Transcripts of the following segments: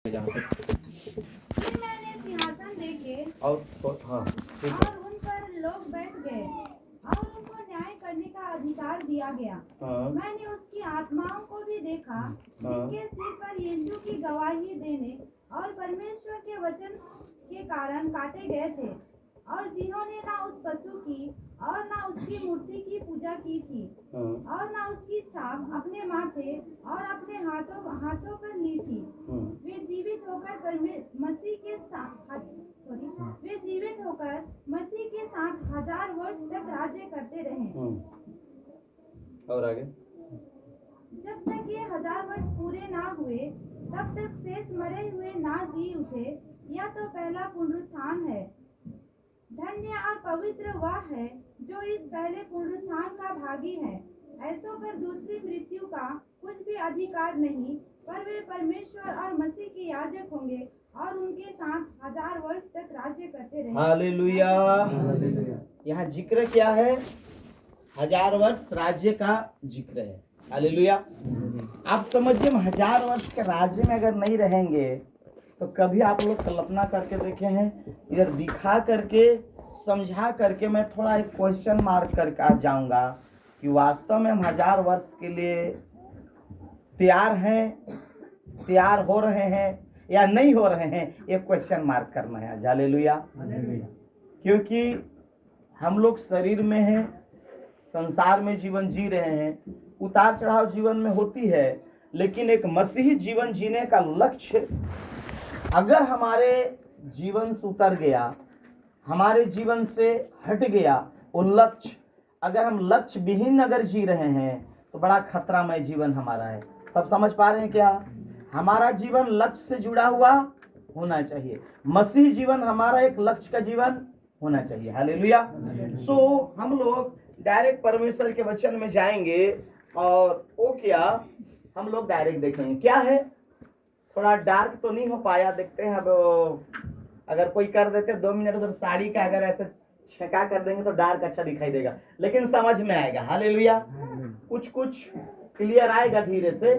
फिर मैंने सिंहासन देखे हाँ और उन पर लोग बैठ गए और उनको न्याय करने का अधिकार दिया गया। हाँ मैंने उसकी आत्माओं को भी देखा जिनके सिर पर यीशु की गवाही देने और परमेश्वर के वचन के कारण काटे गए थे और जिन्होंने ना उस पशु की और ना उसकी मूर्ति की पूजा की थी और ना उसकी छाप अपने माथे और अपने हाथों पर ली थी। वे जीवित होकर मसीह के साथ 1000 वर्ष तक राज्य करते रहे। और आगे जब तक ये 1000 वर्ष पूरे ना हुए तब तक शेष मरे हुए ना जी उठे। यह तो पहला पुनरुत्थान है। धन्य और पवित्र वह है जो इस पहले पुनरुत्थान का भागी है। ऐसों पर दूसरी मृत्यु का कुछ भी अधिकार नहीं, पर वे परमेश्वर और मसीह के याजक होंगे और उनके साथ 1000 वर्ष तक राज्य करते रहेंगे। हालेलुया। यहाँ जिक्र क्या है? 1000 वर्ष राज्य का जिक्र है। हालेलुया। आप समझिए, 1000 वर्ष के राज्य में अगर नहीं रहेंगे तो कभी आप लोग कल्पना करके देखे हैं? इधर दिखा करके समझा करके मैं थोड़ा एक क्वेश्चन मार्क करके आ जाऊंगा कि वास्तव में हम 1000 वर्ष के लिए तैयार हैं, तैयार हो रहे हैं या नहीं हो रहे हैं, ये क्वेश्चन मार्क करना है। हालेलुया। क्योंकि हम लोग शरीर में हैं, संसार में जीवन जी रहे हैं, उतार चढ़ाव जीवन में होती है, लेकिन एक मसीही जीवन जीने का लक्ष्य अगर हमारे जीवन से उतर गया, हमारे जीवन से हट गया वो लक्ष्य, अगर हम लक्ष्य विहीन अगर जी रहे हैं तो बड़ा खतरामय जीवन हमारा है। सब समझ पा रहे हैं क्या? हमारा जीवन लक्ष्य से जुड़ा हुआ होना चाहिए। मसीह जीवन हमारा एक लक्ष्य का जीवन होना चाहिए। हालेलुया। सो हम लोग डायरेक्ट परमेश्वर के वचन में जाएंगे और वो क्या हम लोग डायरेक्ट देखेंगे क्या है। थोड़ा डार्क तो नहीं हो पाया, देखते हैं। अब अगर कोई कर देते 2 मिनट उधर साड़ी का अगर ऐसे छेका कर देंगे तो डार्क अच्छा दिखाई देगा, लेकिन समझ में आएगा। हालेलुया। कुछ कुछ क्लियर आएगा धीरे से।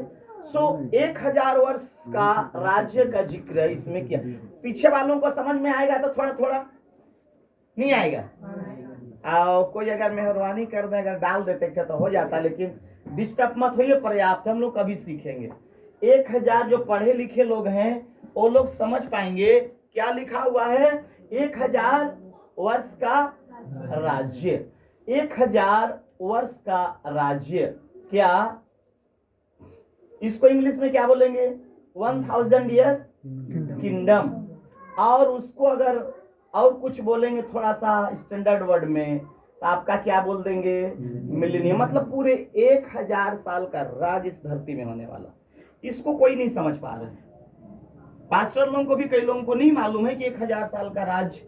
सो 1000 वर्ष का राज्य का जिक्र है इसमें किया। पीछे वालों को समझ में आएगा तो थोड़ा थोड़ा नहीं आएगा। कोई अगर मेहरबानी कर दे, अगर डाल देते अच्छा तो हो जाता, लेकिन डिस्टर्ब मत होइए, पर्याप्त हम लोग कभी सीखेंगे। 1000 जो पढ़े लिखे लोग हैं वो लोग समझ पाएंगे क्या लिखा हुआ है। 1000 वर्ष का राज्य, 1000 वर्ष का राज्य। क्या इसको इंग्लिश में क्या बोलेंगे? 1000 ईयर किंगडम। और उसको अगर और कुछ बोलेंगे थोड़ा सा स्टैंडर्ड वर्ड में तो आपका क्या बोल देंगे? मिलेनियम। मतलब पूरे 1000 साल का राज इस धरती में होने वाला। इसको कोई नहीं समझ पा रहे हैं। पास्टर लोगों को भी, कई लोगों को नहीं मालूम है कि 1000 साल का राज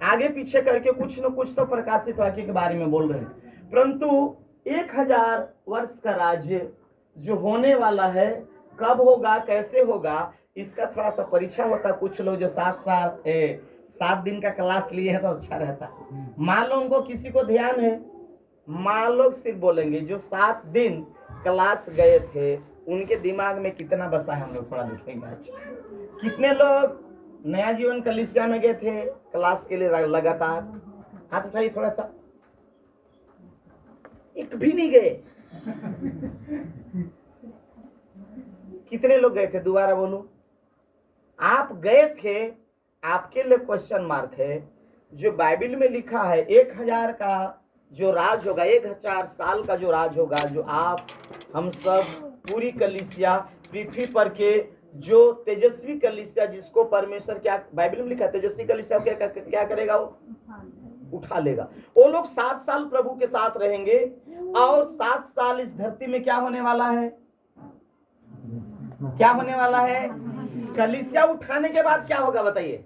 आगे पीछे करके कुछ न कुछ तो प्रकाशित वाक्य के बारे में बोल रहे हैं, परंतु 1000 वर्ष का राज्य जो होने वाला है, कब होगा, कैसे होगा, इसका थोड़ा सा परीक्षा होता। कुछ लोग जो 7 दिन का क्लास लिए हैं तो अच्छा रहता। मान लो उनको किसी को ध्यान है, मान लो सिर्फ बोलेंगे जो 7 दिन क्लास गए थे उनके दिमाग में कितना बसा है, हम लोग थोड़ा देखेंगे आज। कितने लोग नया जीवन कलीसिया में गए थे क्लास के लिए लगातार? हाथ उठाइए थोड़ा सा। एक भी नहीं गए। कितने लोग गए थे? दोबारा बोलो। आप गए थे, आपके लिए क्वेश्चन मार्क है। जो बाइबल में लिखा है 1000 का जो राज होगा, 1000 साल का जो राज होगा, जो आप हम सब पूरी कलीसिया पृथ्वी पर के जो तेजस्वी कलीसिया, जिसको परमेश्वर क्या बाइबल में लिखा है, तेजस्वी कलीसिया क्या करेगा? वो उठा लेगा। वो लोग 7 साल प्रभु के साथ रहेंगे और 7 साल इस धरती में क्या होने वाला है? क्या होने वाला है? कलीसिया उठाने के बाद क्या होगा बताइए?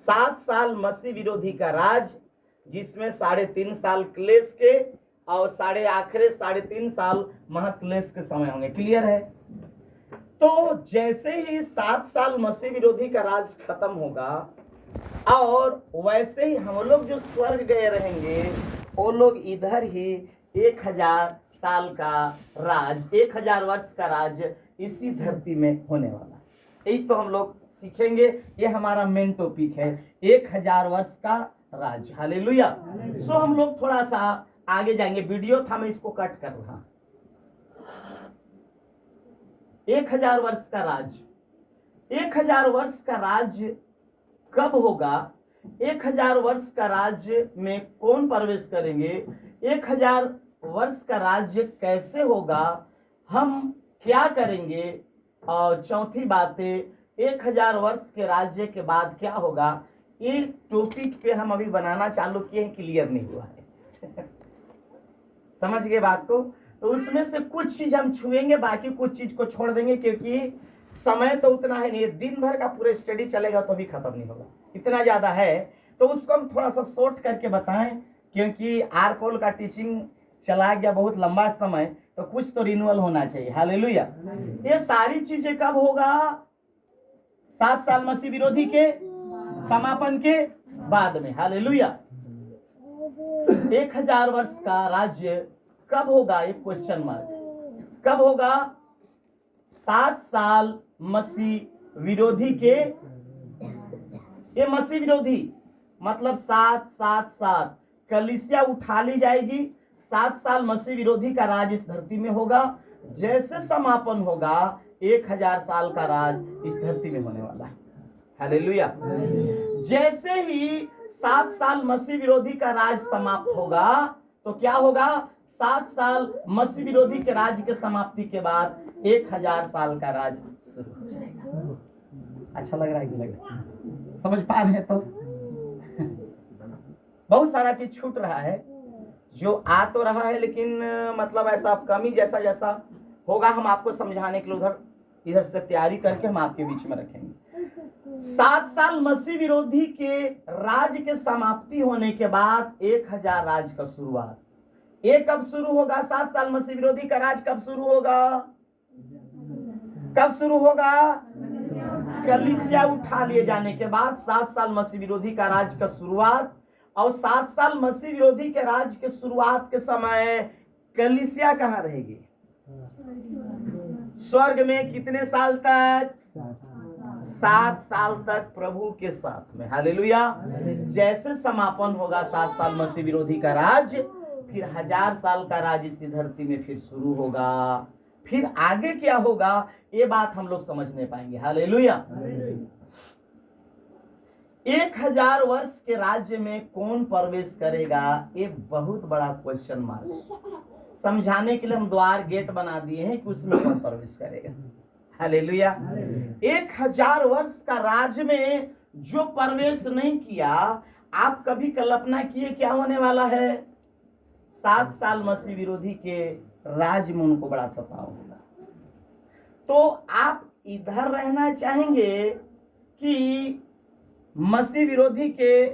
7 साल मसीह विरोधी का राज, जिसमें 3.5 साल क्लेश के और आखिरी 3.5 साल महाक्लेश के समय होंगे। क्लियर है? तो जैसे ही 7 साल मसीह विरोधी का राज खत्म होगा और वैसे ही हम लोग जो स्वर्ग गए रहेंगे, वो लोग इधर ही 1000 साल का राज, 1000 वर्ष का राज इसी धरती में होने वाला है। यही तो हम लोग सीखेंगे। ये हमारा मेन टॉपिक है 1000 वर्ष का राज। हालेलुया। सो हम लोग थोड़ा सा आगे जाएंगे। वीडियो था, मैं इसको कट कर रहा। 1000 वर्ष का राज, 1000 वर्ष का राज कब होगा? 1000 वर्ष का राज्य में कौन प्रवेश करेंगे? 1000 वर्ष का राज्य कैसे होगा? हम क्या करेंगे? और चौथी बात है 1000 वर्ष के राज्य के बाद क्या होगा? ये टॉपिक पे हम अभी बनाना चालू किए हैं, क्लियर नहीं हुआ है। समझ गए बात को? तो उसमें से कुछ चीज हम छुएंगे, बाकी कुछ चीज को छोड़ देंगे, क्योंकि समय तो उतना है नहीं। दिन भर का पूरा स्टडी चलेगा तो भी खत्म नहीं होगा, इतना ज्यादा है। तो उसको हम थोड़ा सा शॉर्ट करके बताएं, क्योंकि आरकोल का टीचिंग चला गया बहुत लंबा समय, तो कुछ तो रिन्यूअल होना चाहिए। हालेलुया। ये सारी चीजें कब होगा? 7 साल मसीह विरोधी के समापन के बाद में। हालेलुया। 1000 वर्ष का राज्य कब होगा? एक क्वेश्चन मार्क। कब होगा? 7 साल मसीह विरोधी के, ये मसीह विरोधी मतलब 7 7 7 कलीसिया उठा ली जाएगी। 7 साल मसीह विरोधी का राज इस धरती में होगा। जैसे समापन होगा 1000 साल का राज इस धरती में होने वाला है। हालेलुया। जैसे ही 7 साल मसीह विरोधी का राज समाप्त होगा तो क्या होगा? 7 साल मसीह विरोधी के राज के समाप्ति के बाद 1000 साल का राज शुरू हो जाएगा। अच्छा लग रहा है कि लग रहा है? समझ पा रहे हैं? तो बहुत सारा चीज छूट रहा है, जो आ तो रहा है, लेकिन मतलब ऐसा कमी जैसा जैसा होगा हम आपको समझाने के लिए इधर से तैयारी करके हम आपके बीच में रखेंगे। 7 साल मसीह विरोधी के राज के समाप्ति होने के बाद 1000 राज का शुरुआत। ये कब शुरू होगा? 7 साल मसीह विरोधी का राज कब शुरू होगा? कब शुरू होगा? कलीसिया उठा लिए जाने के बाद 7 साल मसीह विरोधी का राज का शुरुआत। और 7 साल मसीह विरोधी के राज के शुरुआत के समय कलीसिया कहाँ रहेगी? स्वर्ग में। कितने साल तक? 7 साल तक प्रभु के साथ में। हालेलुया। जैसे समापन होगा 7 साल मसीह विरोधी का राज, फिर 1000 साल का राज इसी धरती में फिर शुरू होगा। फिर आगे क्या होगा ये बात हम लोग समझ नहीं पाएंगे। हालेलुया। 1000 वर्ष के राज्य में कौन प्रवेश करेगा? ये बहुत बड़ा क्वेश्चन मार्क। समझाने के लिए हम द्वार गेट बना दिए हैं कि उसमें कौन प्रवेश करेगा। हालेलुया। 1000 वर्ष का राज्य में जो प्रवेश नहीं किया, आप कभी कल्पना किए क्या होने वाला है? 7 साल मसीह विरोधी के राज में उनको बड़ा सताव होगा। तो आप इधर रहना चाहेंगे कि मसीह विरोधी के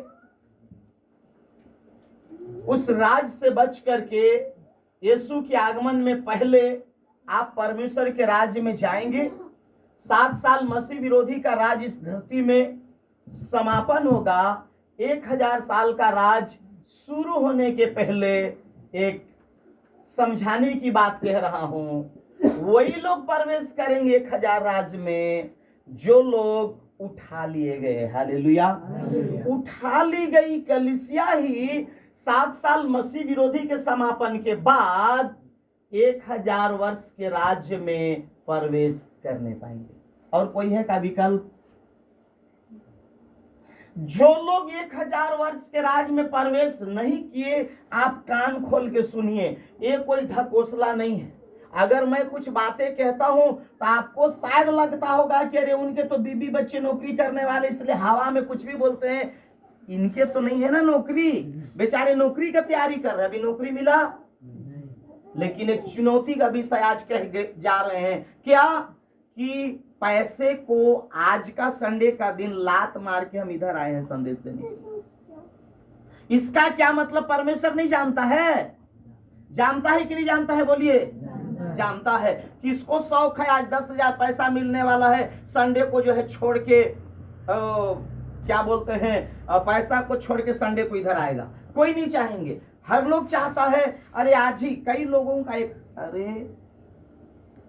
उस राज से बच करके यीशु के आगमन में पहले आप परमेश्वर के राज्य में जाएंगे? 7 साल मसीह विरोधी का राज इस धरती में समापन होगा। 1000 साल का राज शुरू होने के पहले एक समझाने की बात कह रहा हूं, वही लोग प्रवेश करेंगे 1000 राज में जो लोग उठा लिए गए। हालेलुया। उठा ली गई कलीसिया ही 7 साल मसीह विरोधी के समापन के बाद 1000 वर्ष के राज्य में प्रवेश करने पाएंगे। और कोई है का विकल्प? जो लोग 1000 वर्ष के राज में प्रवेश नहीं किए, आप कान खोल के सुनिए, ये कोई ढकोसला नहीं है। अगर मैं कुछ बातें कहता हूं तो आपको शायद लगता होगा कि अरे उनके तो बीबी बच्चे नौकरी करने वाले, इसलिए हवा में कुछ भी बोलते हैं। इनके तो नहीं है ना नौकरी, बेचारे नौकरी का तैयारी कर रहे हैं, अभी नौकरी मिला। लेकिन एक चुनौती का विषय आज कह जा रहे हैं क्या कि पैसे को आज का संडे का दिन लात मार के हम इधर आए हैं संदेश देने के लिए। इसका क्या मतलब परमेश्वर नहीं जानता है? जानता है कि नहीं जानता है? बोलिए। जानता है। किसको शौक है आज 10,000 पैसा मिलने वाला है, संडे को जो है छोड़ के क्या बोलते हैं, पैसा को छोड़ के संडे को इधर आएगा? कोई नहीं चाहेंगे। हर लोग चाहता है अरे आज ही। कई लोगों का एक, अरे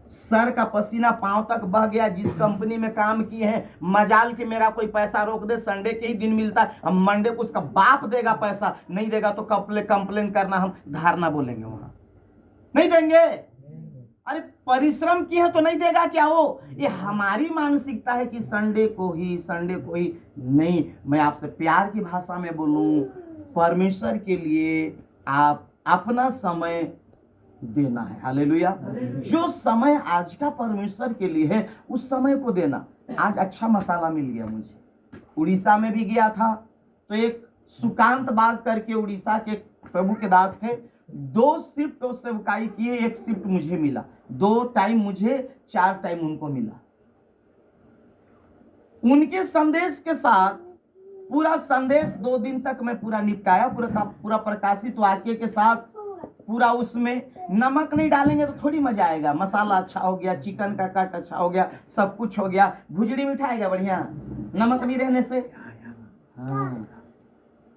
सर का पसीना पांव तक बह गया, जिस कंपनी में काम किए हैं, मजाल कि मेरा कोई पैसा रोक दे, संडे के ही दिन मिलता है, अब मंडे को उसका बाप देगा पैसा, नहीं देगा तो कंप्लेन करना, हम धारना बोलेंगे, वहां नहीं देंगे। अरे परिश्रम की है तो नहीं देगा क्या वो? ये हमारी मानसिकता है कि संडे को ही नहीं। मैं आपसे प्यार की भाषा में बोलूं, परमेश्वर के लिए आप अपना समय देना है। हालेलुया। जो समय आज का परमेश्वर के लिए है उस समय को देना। आज अच्छा मसाला मिल गया मुझे, उड़ीसा में भी गया था, तो एक सुकांत बाग करके उड़ीसा के प्रभु के दास थे, 2 शिफ्ट सेवकाई किए, 1 शिफ्ट मुझे मिला, 2 टाइम मुझे, 4 टाइम उनको मिला। उनके संदेश के साथ पूरा संदेश 2 दिन तक मैं पूरा निपटाया, पूरा प्रकाशित वाक्य के साथ पूरा। उसमें नमक नहीं डालेंगे तो थोड़ी मजा आएगा। मसाला अच्छा हो गया, चिकन का कट अच्छा हो गया, सब कुछ हो गया, भुजड़ी मिठाएगा बढ़िया, नमक नहीं रहने से। हाँ,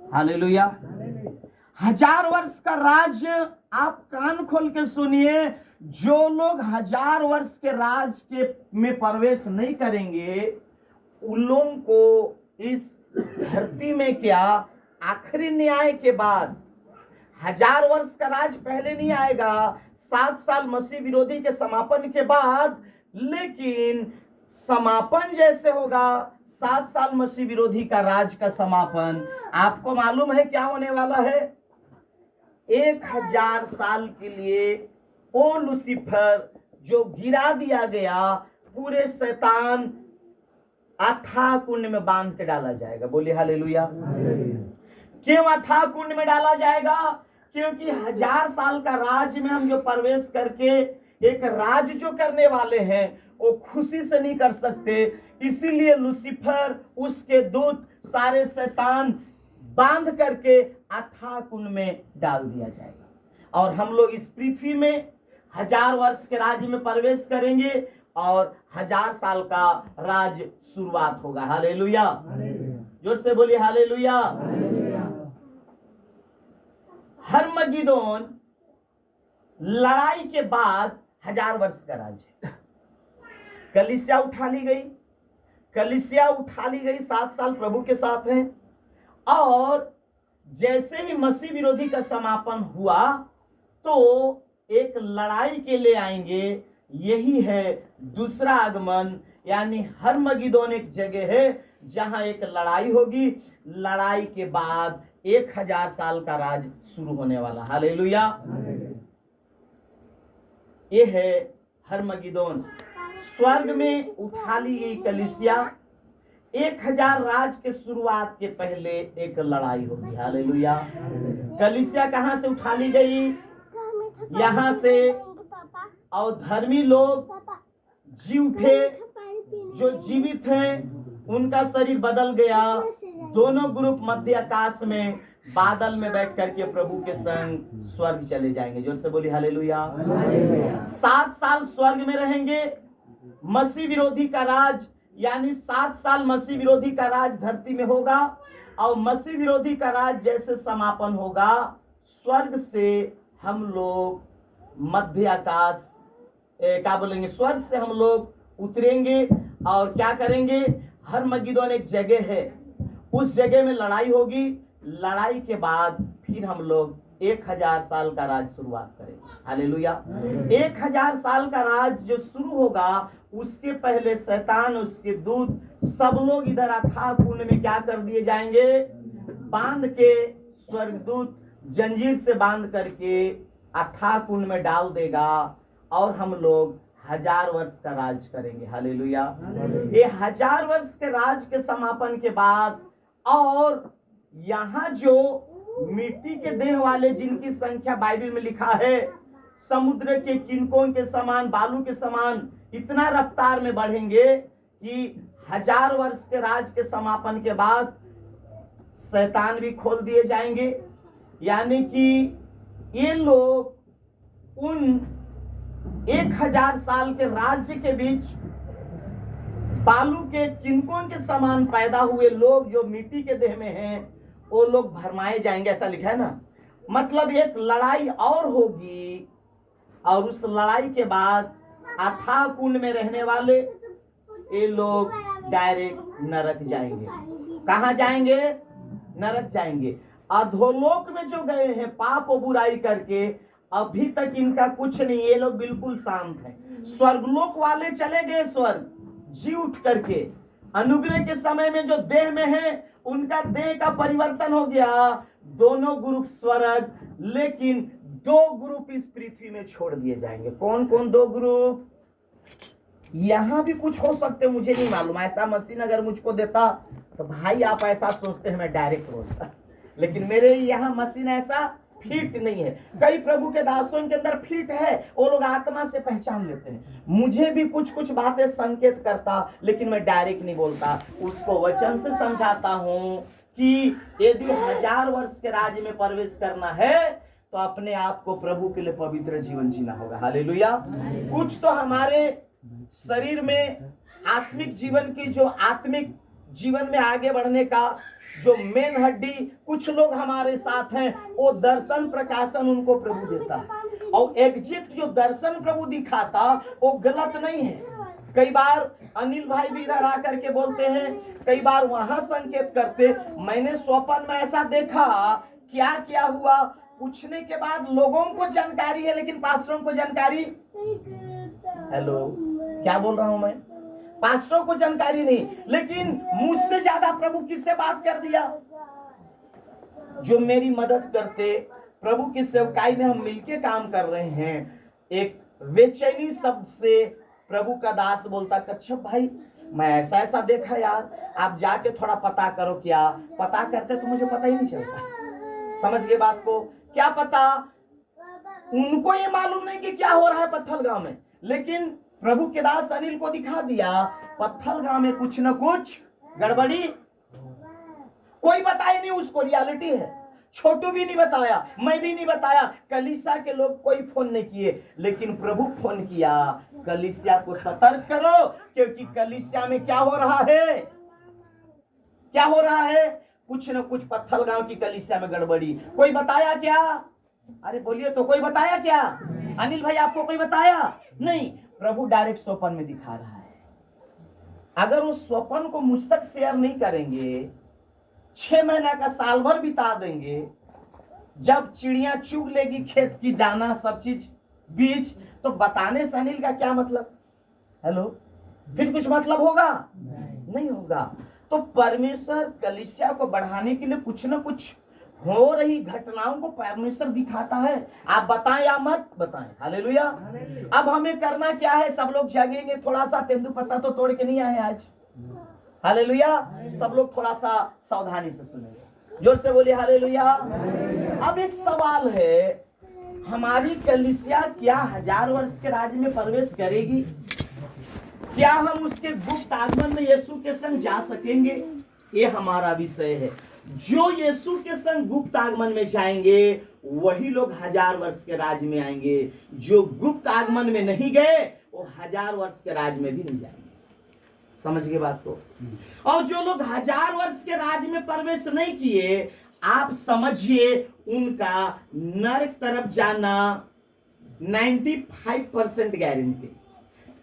हालेलुया। 1000 वर्ष का राज, आप कान खोल के सुनिए, जो लोग 1000 वर्ष के राज के में प्रवेश नहीं करेंगे, उन लोगों को इस धरती में क्या आखिरी न्याय के बाद 1000 वर्ष का राज पहले नहीं आएगा, 7 साल मसीह विरोधी के समापन के बाद, लेकिन समापन जैसे होगा 7 साल मसीह विरोधी का राज का समापन, आपको मालूम है क्या होने वाला है? 1000 साल के लिए ओ लूसीफर जो गिरा दिया गया, पूरे शैतान अथाह कुंड में बांध के डाला जाएगा। बोलिए हालेलुया। क्यों अथाह कुंड में डाला जाएगा? क्योंकि 1000 साल का राज में हम जो प्रवेश करके एक राज जो करने वाले हैं वो खुशी से नहीं कर सकते, इसीलिए लूसीफर, उसके दूत, सारे शैतान बांध करके अथाह कुंड में डाल दिया जाएगा। और हम लोग इस पृथ्वी में 1000 वर्ष के राज्य में प्रवेश करेंगे और 1000 साल का राज शुरुआत होगा। हालेलुया। जोर से बोलिए हालेलुया। हर्मगिदोन लड़ाई के बाद 1000 वर्ष का राज्य, कलीसिया उठा ली गई, 7 साल प्रभु के साथ हैं। और जैसे ही मसीह विरोधी का समापन हुआ तो एक लड़ाई के लिए आएंगे, यही है दूसरा आगमन, यानी हर्मगिदोन एक जगह है जहां एक लड़ाई होगी, लड़ाई के बाद 1000 साल का राज शुरू होने वाला। हालेलुया। ये है हर्मगिदोन। स्वर्ग में उठा ली गई कलीसिया, 1000 राज के शुरुआत के पहले एक लड़ाई होगी। हालेलुया। कलीसिया कहां से उठा ली गई? यहां से। और धर्मी लोग जी उठे, जो जीवित हैं उनका शरीर बदल गया, दोनों ग्रुप मध्य आकाश में बादल में बैठ करके प्रभु के संग स्वर्ग चले जाएंगे। जोर से बोली हालेलुया। 7 साल स्वर्ग में रहेंगे। मसीह विरोधी का राज, यानी 7 साल मसीह विरोधी का राज धरती में होगा, और मसीह विरोधी का राज जैसे समापन होगा, स्वर्ग से हम लोग मध्य आकाश क्या बोलेंगे, स्वर्ग से हम लोग उतरेंगे और क्या करेंगे? हर्मगिदोन एक जगह है, उस जगह में लड़ाई होगी। लड़ाई के बाद फिर हम लोग 1000 साल का राज शुरुआत करेंगे। हालेलुया। 1000 साल का राज जो शुरू होगा, उसके पहले शैतान, उसके दूत, सब लोग इधर अथाह कुंड में क्या कर दिए जाएंगे? बांध के, स्वर्गदूत जंजीर से बांध करके अथाह कुंड में डाल देगा और हम लोग 1000 वर्ष का राज करेंगे। हालेलुया। ये 1000 वर्ष के राज के समापन के बाद, और यहाँ जो मिट्टी के देह वाले जिनकी संख्या बाइबल में लिखा है समुद्र के किनकों के समान, बालू के समान, इतना रफ्तार में बढ़ेंगे कि 1000 वर्ष के राज के समापन के बाद शैतान भी खोल दिए जाएंगे। यानी कि ये लोग उन 1000 साल के राज्य के बीच बालू के किनकों के समान पैदा हुए लोग जो मिट्टी के देह में हैं, वो लोग भरमाए जाएंगे, ऐसा लिखा है ना। मतलब एक लड़ाई और होगी, और उस लड़ाई के बाद अथाह कुंड में रहने वाले, ये लोग डायरेक्ट नरक जाएंगे। कहाँ जाएंगे? नरक जाएंगे। अधोलोक में जो गए हैं पाप और बुराई करके, अभी तक इनका कुछ नहीं, ये लोग बिल्कुल शांत हैं। स्वर्गलोक वाले चले गए स्वर्ग, जी उठ करके। अनुग्रह के समय में जो देह में है उनका देह का परिवर्तन हो गया, दोनों ग्रुप स्वर्ग, लेकिन 2 ग्रुप इस पृथ्वी में छोड़ दिए जाएंगे। कौन कौन 2 ग्रुप? यहां भी कुछ हो सकते, मुझे नहीं मालूम। ऐसा मशीन अगर मुझको देता तो भाई आप ऐसा सोचते हैं मैं डायरेक्ट बोलता, लेकिन मेरे यहाँ मशीन ऐसा फिट नहीं है। कई प्रभु के दासों के अंदर फिट है, वो लोग आत्मा से पहचान लेते हैं। मुझे भी कुछ कुछ बातें संकेत करता, लेकिन मैं डायरेक्ट नहीं बोलता, उसको वचन से समझाता हूं कि यदि 1000 वर्ष के राज्य में प्रवेश करना है तो अपने आप को प्रभु के लिए पवित्र जीवन जीना होगा। हालेलुया। कुछ तो हमारे शरीर में आत्मिक जीवन की, जो आत्मिक जीवन में आगे बढ़ने का जो मेन हड्डी, कुछ लोग हमारे साथ हैं, वो दर्शन प्रकाशन उनको प्रभु देता है, और एग्जैक्ट जो दर्शन प्रभु दिखाता वो गलत नहीं है। कई बार अनिल भाई भी इधर आकर के बोलते हैं, कई बार वहां संकेत करते, मैंने स्वप्न में ऐसा देखा, क्या क्या हुआ पूछने के बाद लोगों को जानकारी है, लेकिन पास्टरों को जानकारी, हेलो क्या बोल रहा हूं मैं, पास्टरों को जानकारी नहीं। लेकिन मुझसे ज्यादा प्रभु किससे बात कर दिया? जो मेरी मदद करते, प्रभु की सेवकाई में हम मिलके काम कर रहे हैं। एक बेचैनी शब्द से प्रभु का दास बोलता, कच्छप भाई मैं ऐसा ऐसा देखा यार, आप जाके थोड़ा पता करो। क्या पता करते तो मुझे पता ही नहीं चलता। समझ गए बात को? क्या पता, उनको ये मालूम नहीं कि क्या हो रहा है पत्थल गांव में, लेकिन प्रभु के दास अनिल को दिखा दिया पत्थल गांव में कुछ न कुछ गड़बड़ी। कोई बताया नहीं, उसको रियलिटी है। छोटू भी नहीं बताया, मैं भी नहीं बताया, कलीसिया के लोग कोई फोन नहीं किए, लेकिन प्रभु फोन किया, कलीसिया को सतर्क करो, क्योंकि कलीसिया में क्या हो रहा है? क्या हो रहा है? कुछ न कुछ पत्थल गांव की कलीसिया में गड़बड़ी। कोई बताया क्या? अरे बोलिए तो, कोई बताया क्या? अनिल भाई आपको कोई बताया नहीं? प्रभु डायरेक्ट स्वप्न में दिखा रहा है। अगर उस स्वप्न को मुझ तक शेयर नहीं करेंगे, 6 महीना का साल भर बिता देंगे, जब चिड़िया चुग लेगी खेत की दाना सब चीज बीज, तो बताने से अनिल का क्या मतलब? हेलो, फिर कुछ मतलब होगा? नहीं होगा। तो परमेश्वर कलीसिया को बढ़ाने के लिए कुछ न कुछ हो रही घटनाओं को परमेश्वर दिखाता है। आप बताएं या मत बताएं। हालेलुया। अब हमें करना क्या है? सब लोग जागेंगे, थोड़ा सा तेंदुपत्ता तो तोड़ के नहीं आए आज। हालेलुया। सब लोग थोड़ा सा सावधानी से सुनेंगे, जोर से बोलिए हालेलुया। अब एक सवाल है, हमारी कलीसिया क्या 1000 वर्ष के राज्य में प्रवेश करेगी? क्या हम उसके गुप्त आगमन में यीशु के संग जा सकेंगे? ये हमारा विषय है। जो यीशु के संग गुप्त आगमन में जाएंगे वही लोग 1000 वर्ष के राज्य में आएंगे। जो गुप्त आगमन में नहीं गए वो 1000 वर्ष के राज्य में भी नहीं जाएंगे। समझ गए बात को? और जो लोग 1000 वर्ष के राज्य में प्रवेश नहीं किए, आप समझिए उनका नरक तरफ जाना 95% गारंटी।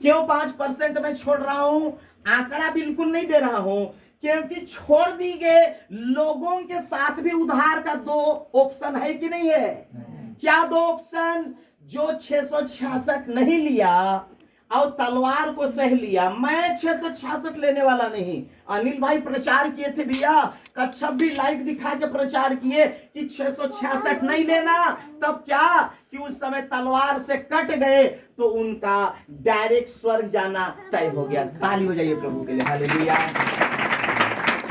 क्यों 5% में छोड़ रहा हूं? आंकड़ा बिल्कुल नहीं दे रहा हूं, क्योंकि छोड़ दी गए लोगों के साथ भी उधार का 2 ऑप्शन है कि नहीं है? क्या 2 ऑप्शन? जो 666 नहीं लिया और तलवार को सह लिया। मैं 666 लेने वाला नहीं। अनिल भाई प्रचार किए थे भैया, कच्छप भी लाइट दिखा के प्रचार किए कि 666 नहीं लेना। तब क्या कि उस समय तलवार से कट गए तो उनका डायरेक्ट स्वर्ग जाना तय हो गया। ताली हो जाइए प्रभु के लिए, हालेलुया।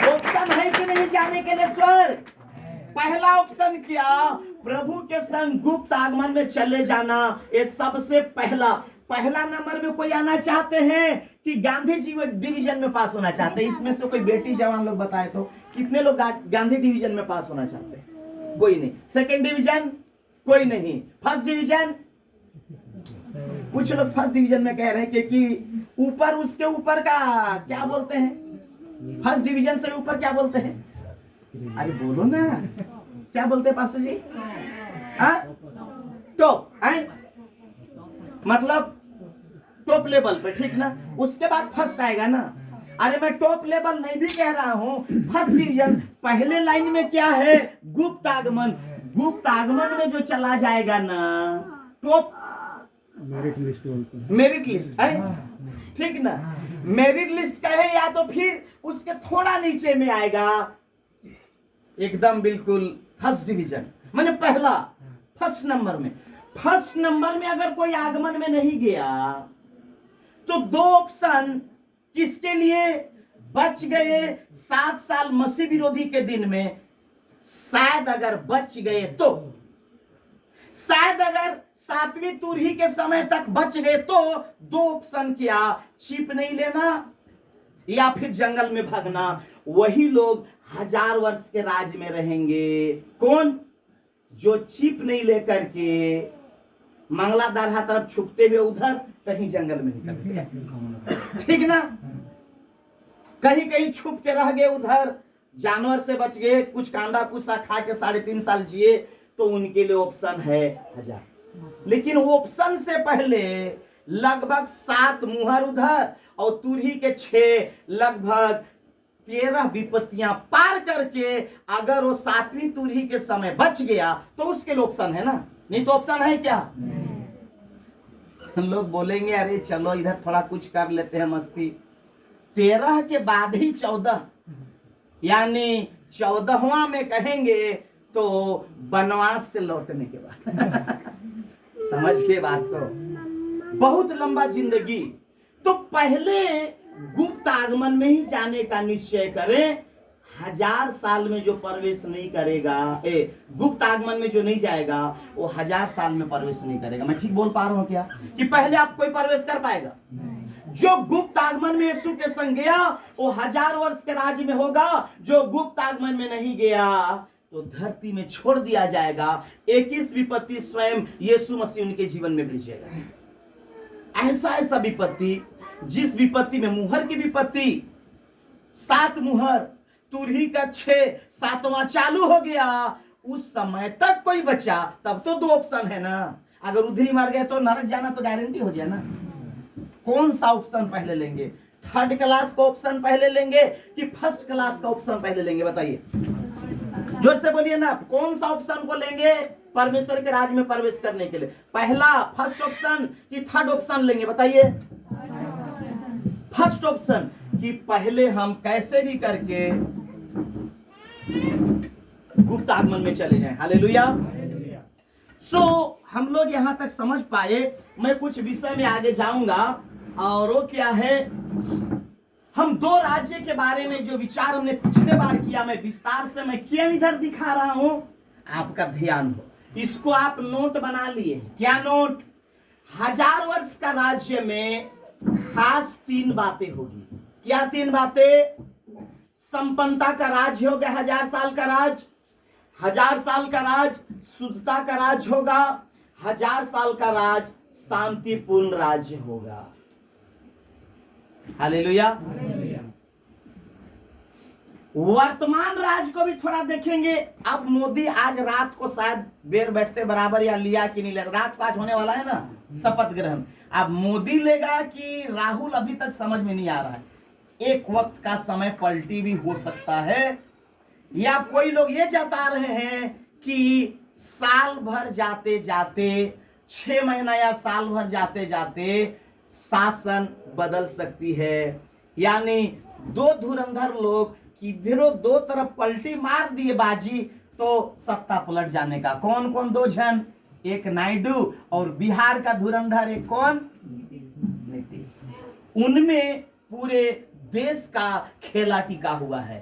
ऑप्शन है कि नहीं जाने के लिए स्वर्ग? पहला ऑप्शन क्या? प्रभु के संग गुप्त आगमन में चले जाना। ये सबसे पहला नंबर में कोई आना चाहते हैं कि गांधी जी डिवीजन में पास होना चाहते हैं? इसमें से कोई बेटी जवान लोग बताए तो कितने लोग गांधी डिवीजन में पास होना चाहते हैं? कोई नहीं। Second division? कोई नहीं। First division? कुछ लोग फर्स्ट डिवीजन में कह रहे हैं क्योंकि ऊपर, उसके ऊपर का क्या बोलते हैं? फर्स्ट डिवीजन से ऊपर क्या बोलते हैं? अरे बोलो ना, क्या बोलते हैं पास्टर जी? टॉप है मतलब टॉप लेवल पे, ठीक ना। उसके बाद फर्स्ट आएगा ना। अरे मैं टॉप लेवल नहीं भी कह रहा हूं, फर्स्ट डिवीजन। पहले लाइन में क्या है? गुप्त आगमन। गुप्त आगमन में जो चला जाएगा ना, टॉप मेरिट लिस्ट है, ठीक ना। मेरिट लिस्ट कहे या तो फिर उसके थोड़ा नीचे में आएगा, एकदम बिल्कुल फर्स्ट डिवीजन, माने पहला फर्स्ट नंबर में। फर्स्ट नंबर में अगर कोई आगमन में नहीं गया तो दो ऑप्शन किसके लिए बच गए? 7 साल मसीह विरोधी के दिन में शायद अगर बच गए तो, शायद अगर 7वीं तुरही के समय तक बच गए तो दो ऑप्शन क्या? चिप नहीं लेना या फिर जंगल में भागना। वही लोग 1000 वर्ष के राज में रहेंगे। कौन? जो चिप नहीं लेकर के मंगला दरहा तरफ छुपते हुए उधर कहीं जंगल में निकल गए, ठीक ना। कहीं कहीं छुप के रह गए, उधर जानवर से बच गए, कुछ कांदा कुसा खा के 3.5 साल जिए, तो उनके लिए ऑप्शन है 1000। लेकिन ऑप्शन से पहले लगभग 7 मुहर उधर और तुरही के 6, लगभग 13 विपत्तियां पार करके अगर वो 7वीं तुरही के समय बच गया तो उसके लिए ऑप्शन है ना। नहीं तो ऑप्शन है क्या? लोग बोलेंगे अरे चलो इधर थोड़ा कुछ कर लेते हैं मस्ती। 13 के बाद ही 14, यानी 14वां में कहेंगे तो वनवास से लौटने के बाद। समझ के बात को, बहुत लंबा जिंदगी। तो पहले गुप्त आगमन में ही जाने का निश्चय करें। 1000 साल में जो प्रवेश नहीं करेगा, गुप्त आगमन में जो नहीं जाएगा वो 1000 साल में प्रवेश नहीं करेगा। मैं ठीक बोल पा रहा हूं क्या? कि पहले आप कोई प्रवेश कर पाएगा? जो गुप्त आगमन में यीशु के संग गया वो 1000 वर्ष के राज्य में होगा। जो गुप्त आगमन में नहीं गया तो धरती में छोड़ दिया जाएगा। 21 विपत्ति स्वयं यीशु मसीह उनके जीवन में भेजेगा। ऐसा विपत्ति, जिस विपत्ति में मुहर की विपत्ति 7 मुहर, तुरही का 6, 7वां चालू हो गया, उस समय तक कोई बचा, तब तो 2 ऑप्शन है ना। अगर उधर ही मर गए तो नरक जाना तो गारंटी हो गया ना। कौन सा ऑप्शन पहले लेंगे? 3rd क्लास का ऑप्शन पहले लेंगे कि 1st क्लास का ऑप्शन पहले लेंगे? बताइए, जोर से बोलिए ना। कौन सा ऑप्शन को लेंगे परमेश्वर के राज में प्रवेश करने के लिए? पहला फर्स्ट ऑप्शन कि 3rd ऑप्शन लेंगे? बताइए। फर्स्ट ऑप्शन कि पहले हम कैसे भी करके गुप्त आगमन में चले जाएं। हालेलुया। हम लोग यहां तक समझ पाए। मैं कुछ विषय में आगे जाऊंगा, और वो क्या है, हम 2 राज्य के बारे में जो विचार हमने पिछले बार किया, मैं विस्तार से मैं क्यों इधर दिखा रहा हूं, आपका ध्यान हो। इसको आप नोट बना लिए। क्या नोट? 1000 वर्ष का राज्य में खास 3 बातें होगी। क्या 3 बातें? संपन्नता का राज होगा 1000 साल का राज। 1000 साल का राज शुद्धता का राज होगा। 1000 साल का राज शांतिपूर्ण राज्य होगा। हालेलुया। वर्तमान राज को भी थोड़ा देखेंगे। अब मोदी आज रात को शायद बेर बैठते बराबर या लिया कि नहीं लिया, रात को आज होने वाला है ना शपथ ग्रहण। अब मोदी लेगा कि राहुल, अभी तक समझ में नहीं आ रहा है। एक वक्त का समय पलटी भी हो सकता है, या कोई लोग ये जता रहे हैं कि साल भर जाते जाते, 6 महीना या साल भर जाते जाते शासन बदल सकती है। यानी 2 धुरंधर लोग किधरों 2 तरफ पलटी मार दिए बाजी तो सत्ता पलट जाने का। कौन कौन 2 जन? एक नायडू और बिहार का धुरंधर एक कौन? नीतीश। उनमें पूरे देश का खेला टिका हुआ है।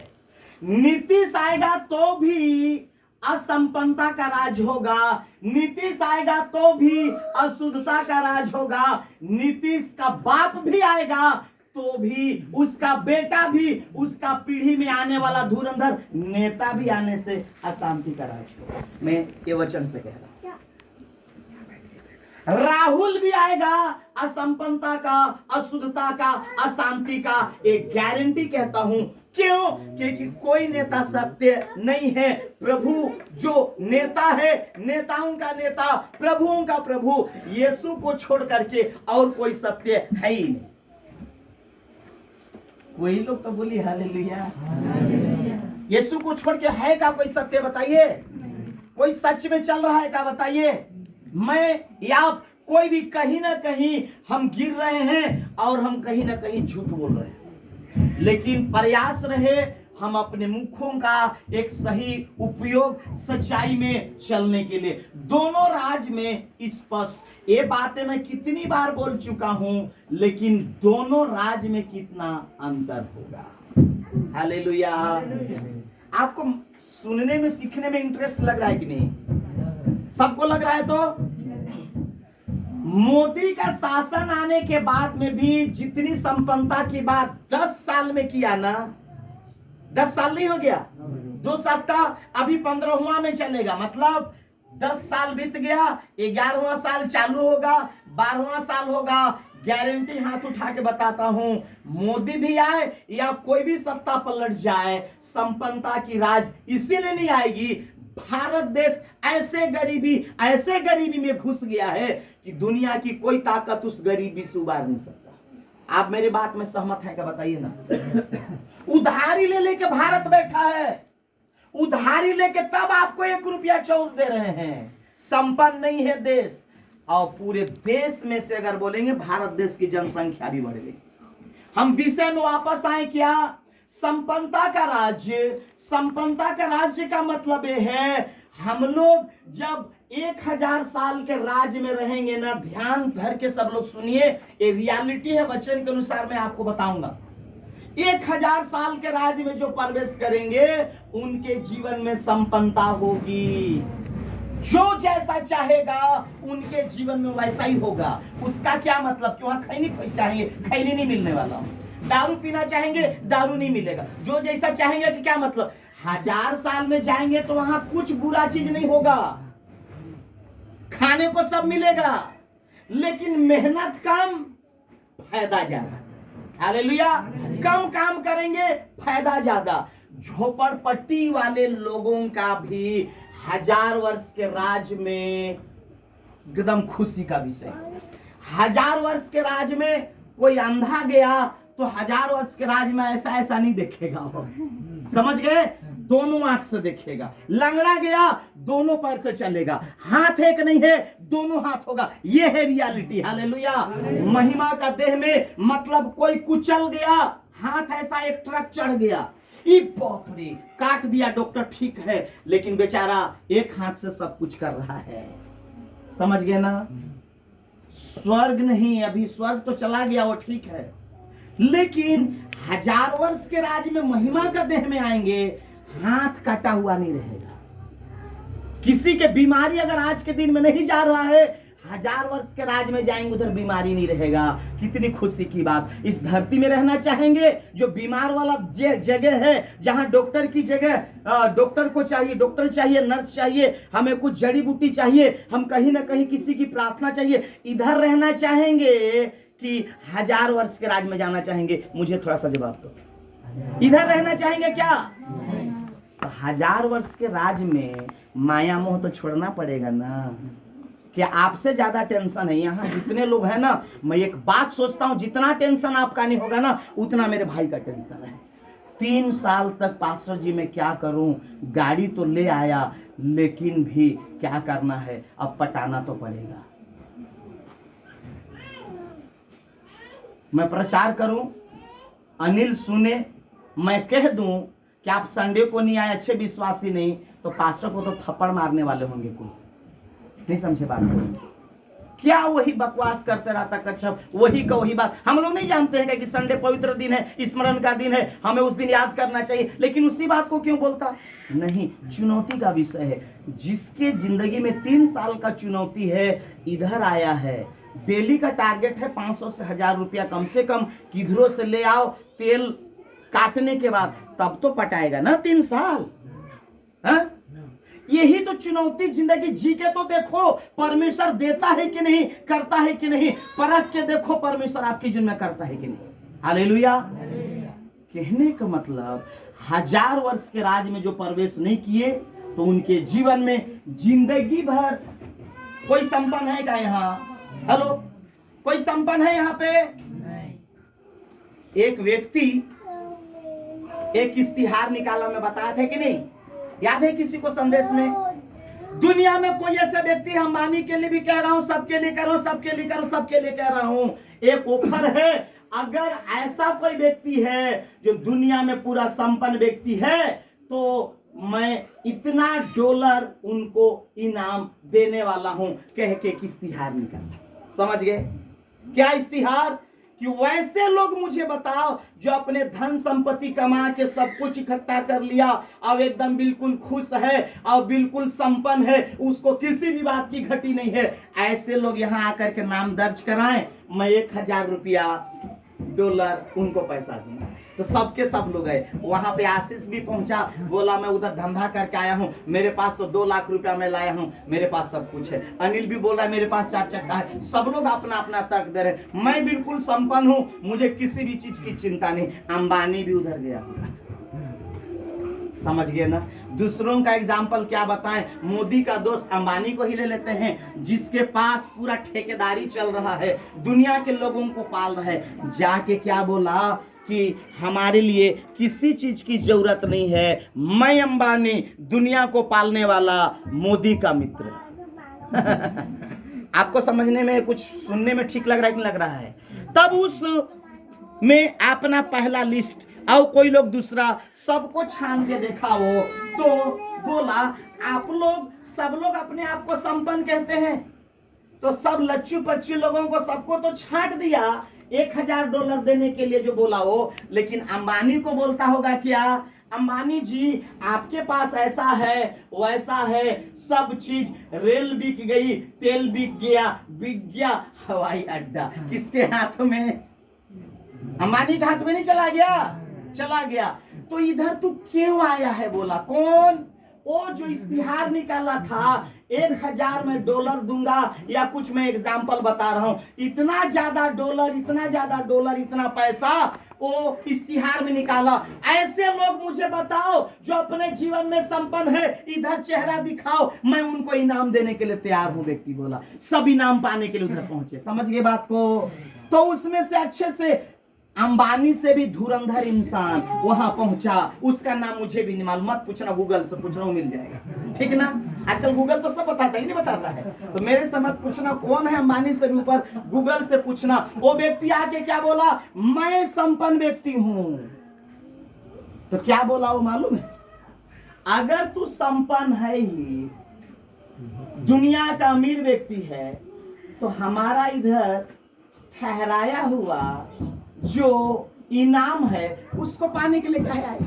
नीतीश आएगा तो भी असंपन्नता का राज होगा। नीतीश आएगा तो भी अशुद्धता का राज होगा। नीतीश का बाप भी आएगा तो भी, उसका बेटा भी, उसका पीढ़ी में आने वाला धुरंधर नेता भी आने से अशांति का राज होगा। मैं ये वचन से कह रहा हूं। राहुल भी आएगा, असंपन्नता का, अशुद्धता का, अशांति का एक गारंटी कहता हूं क्यों? क्योंकि कोई नेता सत्य नहीं है। प्रभु जो नेता है, नेताओं का नेता, प्रभुओं का प्रभु, यीशु को छोड़ करके और कोई सत्य है ही नहीं। कोई लोग तो बोली हालेलुया। यीशु को छोड़ के है का कोई सत्य? बताइए। कोई सच में चल रहा है का? बताइए। मैं या कोई भी कहीं ना कहीं हम गिर रहे हैं और हम कहीं ना कहीं झूठ बोल रहे हैं, लेकिन प्रयास रहे हम अपने मुखों का एक सही उपयोग सच्चाई में चलने के लिए। दोनों राज में स्पष्ट, ये बातें मैं कितनी बार बोल चुका हूं, लेकिन दोनों राज में कितना अंतर होगा। हालेलुया। आपको सुनने में, सीखने में इंटरेस्ट लग रहा है कि नहीं? सबको लग रहा है? तो मोदी का शासन आने के बाद में भी जितनी संपन्नता की बात 10 साल में किया ना, 10 साल नहीं हो गया, 2 सप्ताह, अभी 15वां में चलेगा, मतलब 10 साल बीत गया, 11वां साल चालू होगा, 12वां साल होगा। गारंटी हाथ उठा के बताता हूं, मोदी भी आए या कोई भी सत्ता पलट जाए, संपन्नता की राज इसीलिए नहीं आएगी। भारत देश ऐसे गरीबी में घुस गया है कि दुनिया की कोई ताकत उस गरीबी से उबार नहीं सकता। आप मेरी बात में सहमत है क्या? बताइए ना। उधारी ले लेके भारत बैठा है, उधारी लेके तब आपको 1 रुपया चौर दे रहे हैं। संपन्न नहीं है देश। और पूरे देश में से अगर बोलेंगे, भारत देश की जनसंख्या भी बढ़ गई। हम विषय में वापस आए क्या? संपन्नता का राज्य। संपन्नता का राज्य का मतलब यह है, हम लोग जब 1000 साल के राज्य में रहेंगे ना, ध्यान धर के सब लोग सुनिए, ये रियलिटी है, वचन के अनुसार मैं आपको बताऊंगा। 1000 साल के राज्य में जो प्रवेश करेंगे, उनके जीवन में संपन्नता होगी। जो जैसा चाहेगा उनके जीवन में वैसा ही होगा। उसका क्या मतलब कि वहां खैनी चाहेंगे, खैनी नहीं मिलने वाला। दारू पीना चाहेंगे, दारू नहीं मिलेगा। जो जैसा चाहेंगे कि क्या मतलब? 1000 साल में जाएंगे तो वहां कुछ बुरा चीज नहीं होगा, खाने को सब मिलेगा, लेकिन मेहनत कम, फायदा ज्यादा। हालेलुया। कम काम करेंगे, फायदा ज्यादा। झोपड़पट्टी वाले लोगों का भी 1000 वर्ष के राज में एकदम खुशी का विषय। 1000 वर्ष के राज में कोई अंधा गया तो 1000 वर्ष के राज में ऐसा नहीं देखेगा वो। समझ गए? दोनों आंख से देखेगा। लंगड़ा गया, दोनों पैर से चलेगा। हाथ एक नहीं है, दोनों हाथ होगा। ये है रियलिटी। हालेलुया। महिमा का देह में मतलब कोई कुचल गया, हाथ ऐसा एक ट्रक चढ़ गया, बाप रे, काट दिया डॉक्टर, ठीक है, लेकिन बेचारा एक हाथ से सब कुछ कर रहा है। समझ गए ना? स्वर्ग नहीं, अभी स्वर्ग तो चला गया वो, ठीक है, लेकिन 1000 वर्ष के राज्य में महिमा का देह में आएंगे, हाथ काटा हुआ नहीं रहेगा। किसी के बीमारी अगर आज के दिन में नहीं जा रहा है, 1000 वर्ष के राज में जाएंगे, उधर बीमारी नहीं रहेगा। कितनी खुशी की बात। इस धरती में रहना चाहेंगे, जो बीमार वाला जगह है, जहां डॉक्टर की जगह डॉक्टर को चाहिए, डॉक्टर चाहिए, नर्स चाहिए, हमें कुछ जड़ी बूटी चाहिए, हम कहीं ना कहीं किसी की प्रार्थना चाहिए, इधर रहना चाहेंगे कि 1000 वर्ष के राज में जाना चाहेंगे? मुझे थोड़ा सा जवाब दो। इधर रहना चाहेंगे क्या? तो 1000 वर्ष के राज में माया मोह तो छोड़ना पड़ेगा ना। कि आपसे ज्यादा टेंशन है यहाँ जितने लोग हैं ना, मैं एक बात सोचता हूँ, जितना टेंशन आपका नहीं होगा ना, उतना मेरे भाई का टेंशन है। 3 साल तक पास्टर जी मैं क्या करूं, गाड़ी तो ले आया, लेकिन भी क्या करना है, अब पटाना तो पड़ेगा। मैं प्रचार करूं, अनिल सुने, मैं कह दूं कि आप संडे को नहीं आए, अच्छे विश्वासी नहीं, तो पास्टर को तो थप्पड़ मारने वाले होंगे। कोई नहीं समझे बात को? क्या वही बकवास करते रहता कच्छप, वही का वही बात। हम लोग नहीं जानते हैं कि संडे पवित्र दिन है, स्मरण का दिन है, हमें उस दिन याद करना चाहिए, लेकिन उसी बात को क्यों बोलता? नहीं, चुनौती का विषय है। जिसके जिंदगी में 3 साल का चुनौती है, इधर आया है, डेली का टारगेट है 500 से 1000 रुपया कम से कम किधरों से ले आओ, तेल काटने के बाद तब तो पटाएगा ना 3 साल। हाँ? यही तो चुनौती जिंदगी जी के तो देखो, परमेश्वर देता है कि नहीं, करता है कि नहीं, परख के देखो परमेश्वर आपकी जिंदगी में करता है कि नहीं। हालेलुया। कहने का मतलब 1000 वर्ष के राज में जो प्रवेश नहीं किए तो उनके जीवन में जिंदगी भर। कोई संपन्न है क्या यहाँ? हेलो, कोई संपन्न है यहाँ पे? एक व्यक्ति एक इश्तिहार निकाला, मैं बताया था कि नहीं, याद है किसी को संदेश में? दुनिया में कोई ऐसा व्यक्ति, अंबानी के लिए भी कह रहा हूं, सबके लिए करो, सबके लिए करो, सबके लिए कह रहा हूं, एक ऑफर है। अगर ऐसा कोई व्यक्ति है जो दुनिया में पूरा संपन्न व्यक्ति है तो मैं इतना डॉलर उनको इनाम देने वाला हूं, कह के एक इश्तिहार निकाला। समझ गए क्या इश्तिहार? कि वैसे लोग मुझे बताओ जो अपने धन संपत्ति कमा के सब कुछ इकट्ठा कर लिया, अब एकदम बिल्कुल खुश है और बिल्कुल संपन्न है, उसको किसी भी बात की घटी नहीं है, ऐसे लोग यहाँ आकर के नाम दर्ज कराएं, मैं 1000 रुपया डॉलर उनको पैसा दूंगा। तो सबके सब लोग गए वहां पे। आशीष भी पहुंचा, बोला मैं उधर धंधा करके आया हूं, मेरे पास तो 2 लाख रुपया मैं लाया हूं, मेरे पास सब कुछ है। अनिल भी बोल रहा है मेरे पास 4 चक्का है। सब लोग अपना अपना तर्क दे रहे, मैं बिल्कुल संपन्न हूं, मुझे किसी भी चीज की चिंता नहीं। अंबानी भी उधर गया होगा। समझ गए ना? दूसरों का एग्जाम्पल क्या बताएं? मोदी का दोस्त अंबानी को ही ले लेते हैं, जिसके पास पूरा ठेकेदारी चल रहा है, दुनिया के लोगों को पाल रहा है। जाके क्या बोला कि हमारे लिए किसी चीज की जरूरत नहीं है, मैं अंबानी दुनिया को पालने वाला मोदी का मित्र। आपको समझने में, कुछ सुनने में ठीक लग रहा है कि नहीं लग रहा है? तब उस में अपना पहला लिस्ट और कोई लोग दूसरा, सबको छान के देखा वो, तो बोला आप लोग सब लोग अपने आप को संपन्न कहते हैं, तो सब लच्चू पच्चू लोगों को सबको तो छांट दिया 1000 डॉलर देने के लिए जो बोला वो। लेकिन अंबानी को बोलता होगा क्या? अंबानी जी आपके पास ऐसा है वैसा है, सब चीज, रेल बिक गई, तेल बिक गया हवाई अड्डा किसके हाथ में? अंबानी के हाथ में नहीं चला गया। तो इधर तू क्यों आया है? बोला कौन? वो जो इश्तिहार निकाला था 1000 में डॉलर दूंगा, या कुछ मैं एग्जाम्पल बता रहा हूं, इतना ज्यादा डॉलर, इतना पैसा वो इश्तिहार में निकाला। ऐसे लोग मुझे बताओ जो अपने जीवन में संपन्न है, इधर चेहरा दिखाओ, मैं उनको इनाम देने के लिए तैयार हूं। व्यक्ति बोला, सब इनाम पाने के लिए उधर पहुंचे। समझ गए बात को? तो उसमें से अच्छे से अंबानी से भी धुरंधर इंसान वहां पहुंचा, उसका नाम मुझे भी नहीं मालूम, मत पूछना, गूगल से पूछना, मिल जाएगा। ठीक ना? आजकल गूगल तो सब बताता है, नहीं बताता है? तो मेरे से मत पूछना कौन है अंबानी से भी ऊपर, गूगल से पूछना। वो व्यक्ति आके क्या बोला? मैं संपन्न व्यक्ति हूं। तो क्या बोला वो मालूम है? अगर तू संपन्न है ही, दुनिया का अमीर व्यक्ति है, तो हमारा इधर ठहराया हुआ जो इनाम है उसको पाने के लिए कहे आए।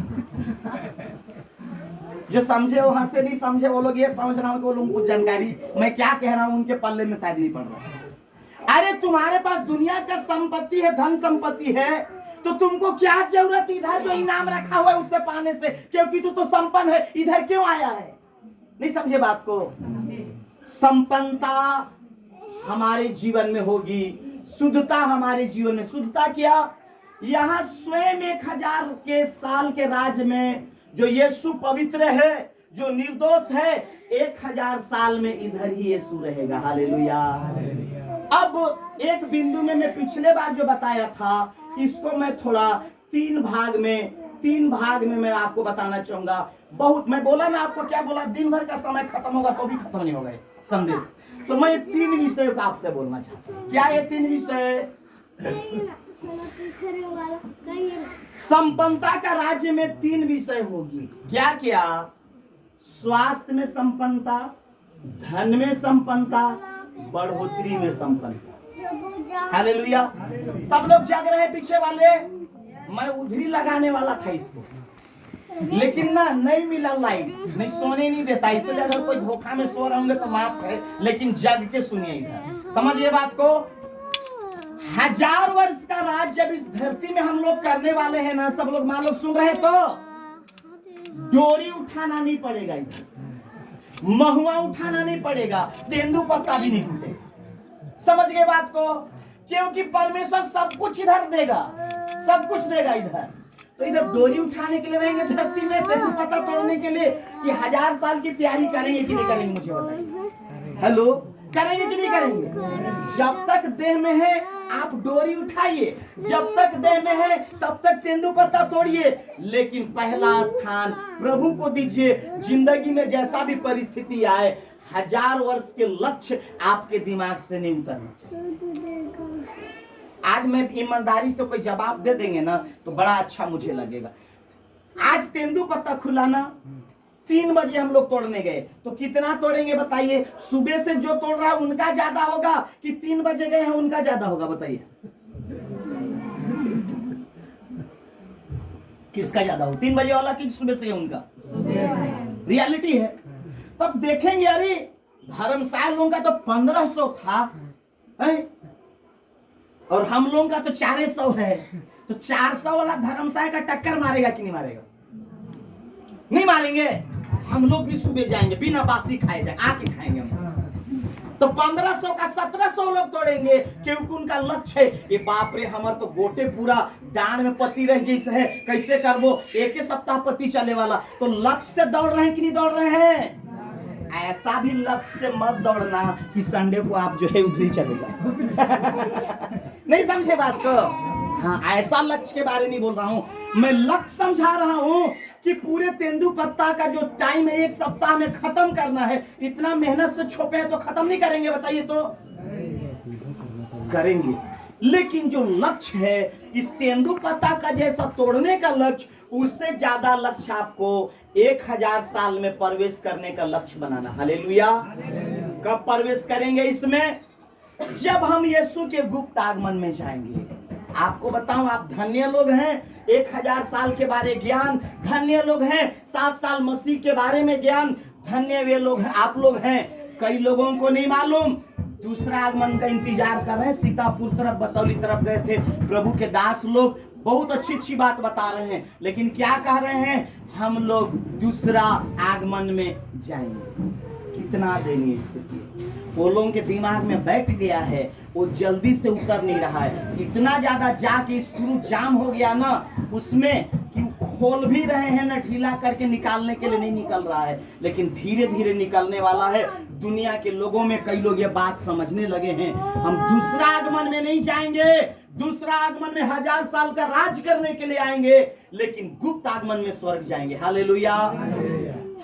जो समझे वो हंसे, नहीं समझे वो लोग ये समझ रहा हूं कि वो लोगों को जानकारी मैं क्या कह रहा हूं उनके पल्ले में शायद नहीं पड़ रहा। अरे तुम्हारे पास दुनिया का संपत्ति है, धन संपत्ति है, तो तुमको क्या जरूरत इधर जो इनाम रखा हुआ है उससे पाने से? क्योंकि तू तो संपन्न है, इधर क्यों आया है? नहीं समझे बात को? संपन्नता हमारे जीवन में होगी, शुद्धता हमारे जीवन में। शुद्धता क्या? यहाँ स्वयं 1000 के साल के राज में जो यीशु पवित्र है, जो निर्दोष है, 1000 साल में इधर ही यीशु रहेगा। हालेलुया। अब एक बिंदु में मैं पिछले बार जो बताया था, इसको मैं थोड़ा 3 भाग में मैं आपको बताना चाहूंगा। बहुत मैं बोला ना आपको, क्या बोला? दिन भर का समय खत्म होगा तो भी खत्म नहीं होगा संदेश। तो मैं 3 विषय को आपसे बोलना चाहता हूँ। क्या ये 3 विषय? संपन्नता का राज्य में 3 विषय होगी। क्या क्या? स्वास्थ्य में संपन्नता, धन में संपन्नता, बढ़ोतरी में संपन्नता। हालेलुया। सब लोग जाग रहे हैं पीछे वाले? मैं उधरी लगाने वाला था इसको, लेकिन ना नहीं मिला लाइट, नहीं सोने नहीं देता। इसलिए अगर कोई धोखा में सो रहे होंगे तो माफ है, लेकिन जग के सुनिए इधर। समझिए बात को। 1000 वर्ष का राज जब इस धरती में हम लोग करने वाले हैं ना, सब लोग मान लो सुन रहे, तो डोरी उठाना नहीं पड़ेगा, इधर महुआ उठाना नहीं पड़ेगा, तेंदू पत्ता भी नहीं टूटेगा। समझ गए बात को? क्योंकि परमेश्वर सब कुछ इधर देगा, सब कुछ देगा इधर। तो इधर डोरी उठाने के लिए रहेंगे धरती में, तेंदु पत्ता तोड़ने के लिए, कि 1000 साल की तैयारी करेंगे कि नहीं करेंगे? मुझे बताइए। हेलो, करेंगे कि नहीं करेंगे? जब तक देह में है आप डोरी उठाइए, जब तक देह में है तब तक तेंदु पत्ता तोड़िए, लेकिन पहला स्थान प्रभु को दीजिए। जिंदगी में जैसा भी परिस्थिति आए, 1000 वर्ष के लक्ष्य आपके दिमाग से नहीं उतरना चाहिए। आज मैं ईमानदारी से कोई जवाब दे देंगे ना तो बड़ा अच्छा मुझे लगेगा। आज तेंदु पत्ता खुला ना, 3 बजे हम लोग तोड़ने गए, तो कितना तोड़ेंगे बताइए? सुबह से जो तोड़ रहा है उनका ज्यादा होगा कि 3 बजे गए हैं उनका ज्यादा होगा? बताइए किसका ज्यादा हो? 3 बजे वाला कि सुबह से उनका? रियलिटी है। तब देखेंगे अरे धर्मशाला लोगों का तो 1500 था है? और हम लोगों का तो 400 है, तो 400 वाला धर्मशाला का टक्कर मारेगा कि नहीं मारेगा? नहीं मारेंगे। हम लोग भी सुबह जाएंगे, बिना बासी खाए जाए, आके खाएंगे हम। तो 1500 का 1700 लोग तोड़ेंगे, क्योंकि उनका लक्ष्य है ये बाप रे हमार तो गोटे पूरा डांड में पति रह जैसे है, कैसे करबो, एक ही सप्ताह पति चले वाला। तो लक्ष्य से दौड़ रहे हैं कि नहीं दौड़ रहे हैं? ऐसा भी लक्ष्य से मत दौड़ना कि संडे को आप जो है उधर ही चले जाओ। नहीं समझे बात को? हाँ, ऐसा लक्ष्य के बारे नहीं बोल रहा हूं मैं, लक्ष्य समझा रहा हूं कि पूरे तेंदु पत्ता का जो टाइम है 1 सप्ताह में खत्म करना है। इतना मेहनत से छोपे हैं तो खत्म नहीं करेंगे? बताइए तो करेंगे। लेकिन जो लक्ष्य है इस तेंदु पत्ता का जैसा तोड़ने का लक्ष्य, उससे ज्यादा लक्ष्य आपको 1000 साल में प्रवेश करने का लक्ष्य बनाना। हालेलुया। कब प्रवेश करेंगे इसमें? जब हम यीशु के गुप्त आगमन में जाएंगे। आपको बताऊं, आप धन्य लोग हैं, 1000 साल के बारे ज्ञान, धन्य लोग हैं 7 साल मसीह के बारे में ज्ञान, धन्य वे लोग हैं, आप लोग हैं। कई लोगों को नहीं मालूम, दूसरा आगमन का इंतजार कर रहे हैं। सीतापुर तरफ, बतौली तरफ गए थे प्रभु के दास लोग, बहुत अच्छी अच्छी बात बता रहे हैं, लेकिन क्या कह रहे हैं? हम लोग दूसरा आगमन में जाएंगे। कितना दयनीय स्थिति है। वो लोगों के दिमाग में बैठ गया है, वो जल्दी से उतर नहीं रहा है। इतना ज्यादा जाके स्क्रू जाम हो गया ना उसमें कि खोल भी रहे हैं ना, ढीला करके निकालने के लिए नहीं निकल रहा है, लेकिन धीरे धीरे निकलने वाला है। दुनिया के लोगों में कई लोग ये बात समझने लगे हैं, हम दूसरा आगमन में नहीं जाएंगे, दूसरा आगमन में 1000 साल का राज करने के लिए आएंगे, लेकिन गुप्त आगमन में स्वर्ग जाएंगे। हालेलुया।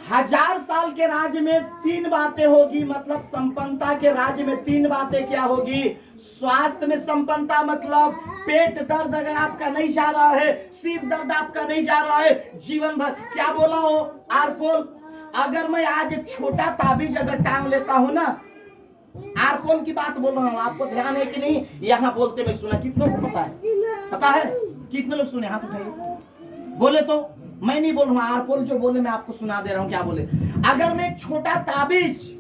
1000 साल के राज्य में 3 बातें होगी, मतलब संपन्नता के राज्य में 3 बातें क्या होगी? स्वास्थ्य में संपन्नता, मतलब पेट दर्द अगर आपका नहीं जा रहा है, सिर दर्द आपका नहीं जा रहा है जीवन भर। क्या बोला हो आरपोल? अगर मैं आज एक छोटा ताबीज अगर टांग लेता हूं ना, आरपोल की बात बोल रहा हूं, आपको ध्यान है कि नहीं? यहाँ बोलते मैं सुना, कितनों को पता है? पता है? कितने लोग सुने? हाथ उठाइए। बोले तो मैं नहीं बोल रहा हूं, आरपोल जो बोले मैं आपको सुना दे रहा हूं। क्या बोले? अगर मैं एक छोटा ताबीज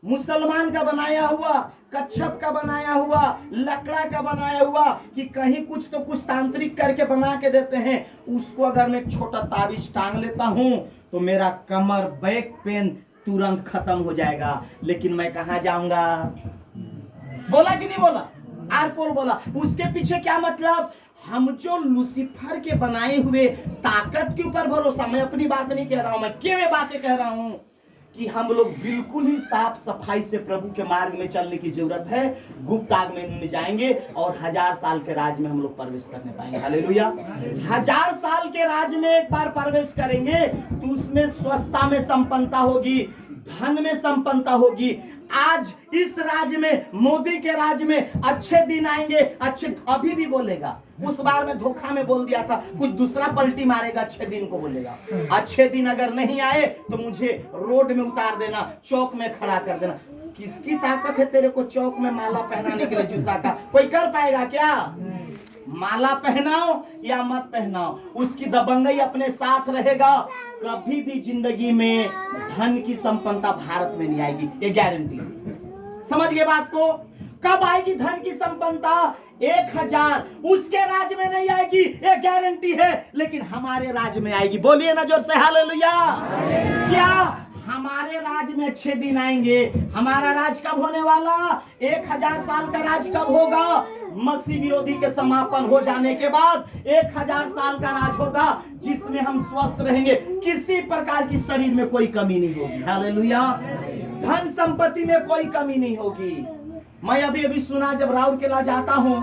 मुसलमान का बनाया हुआ, कच्छप का बनाया हुआ, लकड़ा का बनाया हुआ, कि कहीं कुछ तो कुछ तांत्रिक करके बना के देते हैं, उसको अगर मैं एक छोटा ताबीज टांग लेता हूं तो मेरा कमर, बैक पेन तुरंत खत्म हो जाएगा। लेकिन मैं कहां जाऊंगा? बोला कि नहीं बोला? आरपोल बोला। उसके पीछे क्या मतलब? हम जो लूसीफर के बनाए हुए ताकत के ऊपर भरोसा, मैं अपनी बात नहीं कह रहा हूं, मैं केवल बातें कह रहा हूं कि हम लोग बिल्कुल ही साफ सफाई से प्रभु के मार्ग में चलने की जरूरत है। गुप्त आगमन में जाएंगे और 1000 साल के राज में हम लोग प्रवेश करने पाएंगे। हालेलुया। 1000 साल के राज में एक बार प्रवेश करेंगे तो उसमें स्वस्थता में संपन्नता होगी, धन में संपन्नता होगी। आज इस राज्य में, मोदी के राज्य में अच्छे दिन आएंगे, अच्छे अभी भी बोलेगा। उस बार में धोखा में बोल दिया था, कुछ दूसरा पलटी मारेगा, अच्छे दिन को बोलेगा। अच्छे दिन अगर नहीं आए तो मुझे रोड में उतार देना, चौक में खड़ा कर देना। किसकी ताकत है तेरे को चौक में माला पहनाने के लिए जूता का? कोई कर पाएगा क्या? माला पहनाओ या मत पहनाओ, उसकी दबंगई अपने साथ रहेगा। कभी भी जिंदगी में धन की संपन्नता भारत में नहीं आएगी, ये गारंटी। समझ गए बात को? कब आएगी धन की संपन्नता? 1000 उसके राज्य में नहीं आएगी, ये गारंटी है, लेकिन हमारे राज्य में आएगी। बोलिए ना जोर से हालेलुया। क्या हमारे राज्य में अच्छे दिन आएंगे? हमारा राज कब होने वाला? 1000 साल का राज कब होगा? मसीह विरोधी के समापन हो जाने के बाद 1000 साल का राज होगा, जिसमें हम स्वस्थ रहेंगे, किसी प्रकार की शरीर में कोई कमी नहीं होगी। हालेलुया। धन संपत्ति में कोई कमी नहीं होगी। मैं अभी सुना, जब राउरकेला जाता हूं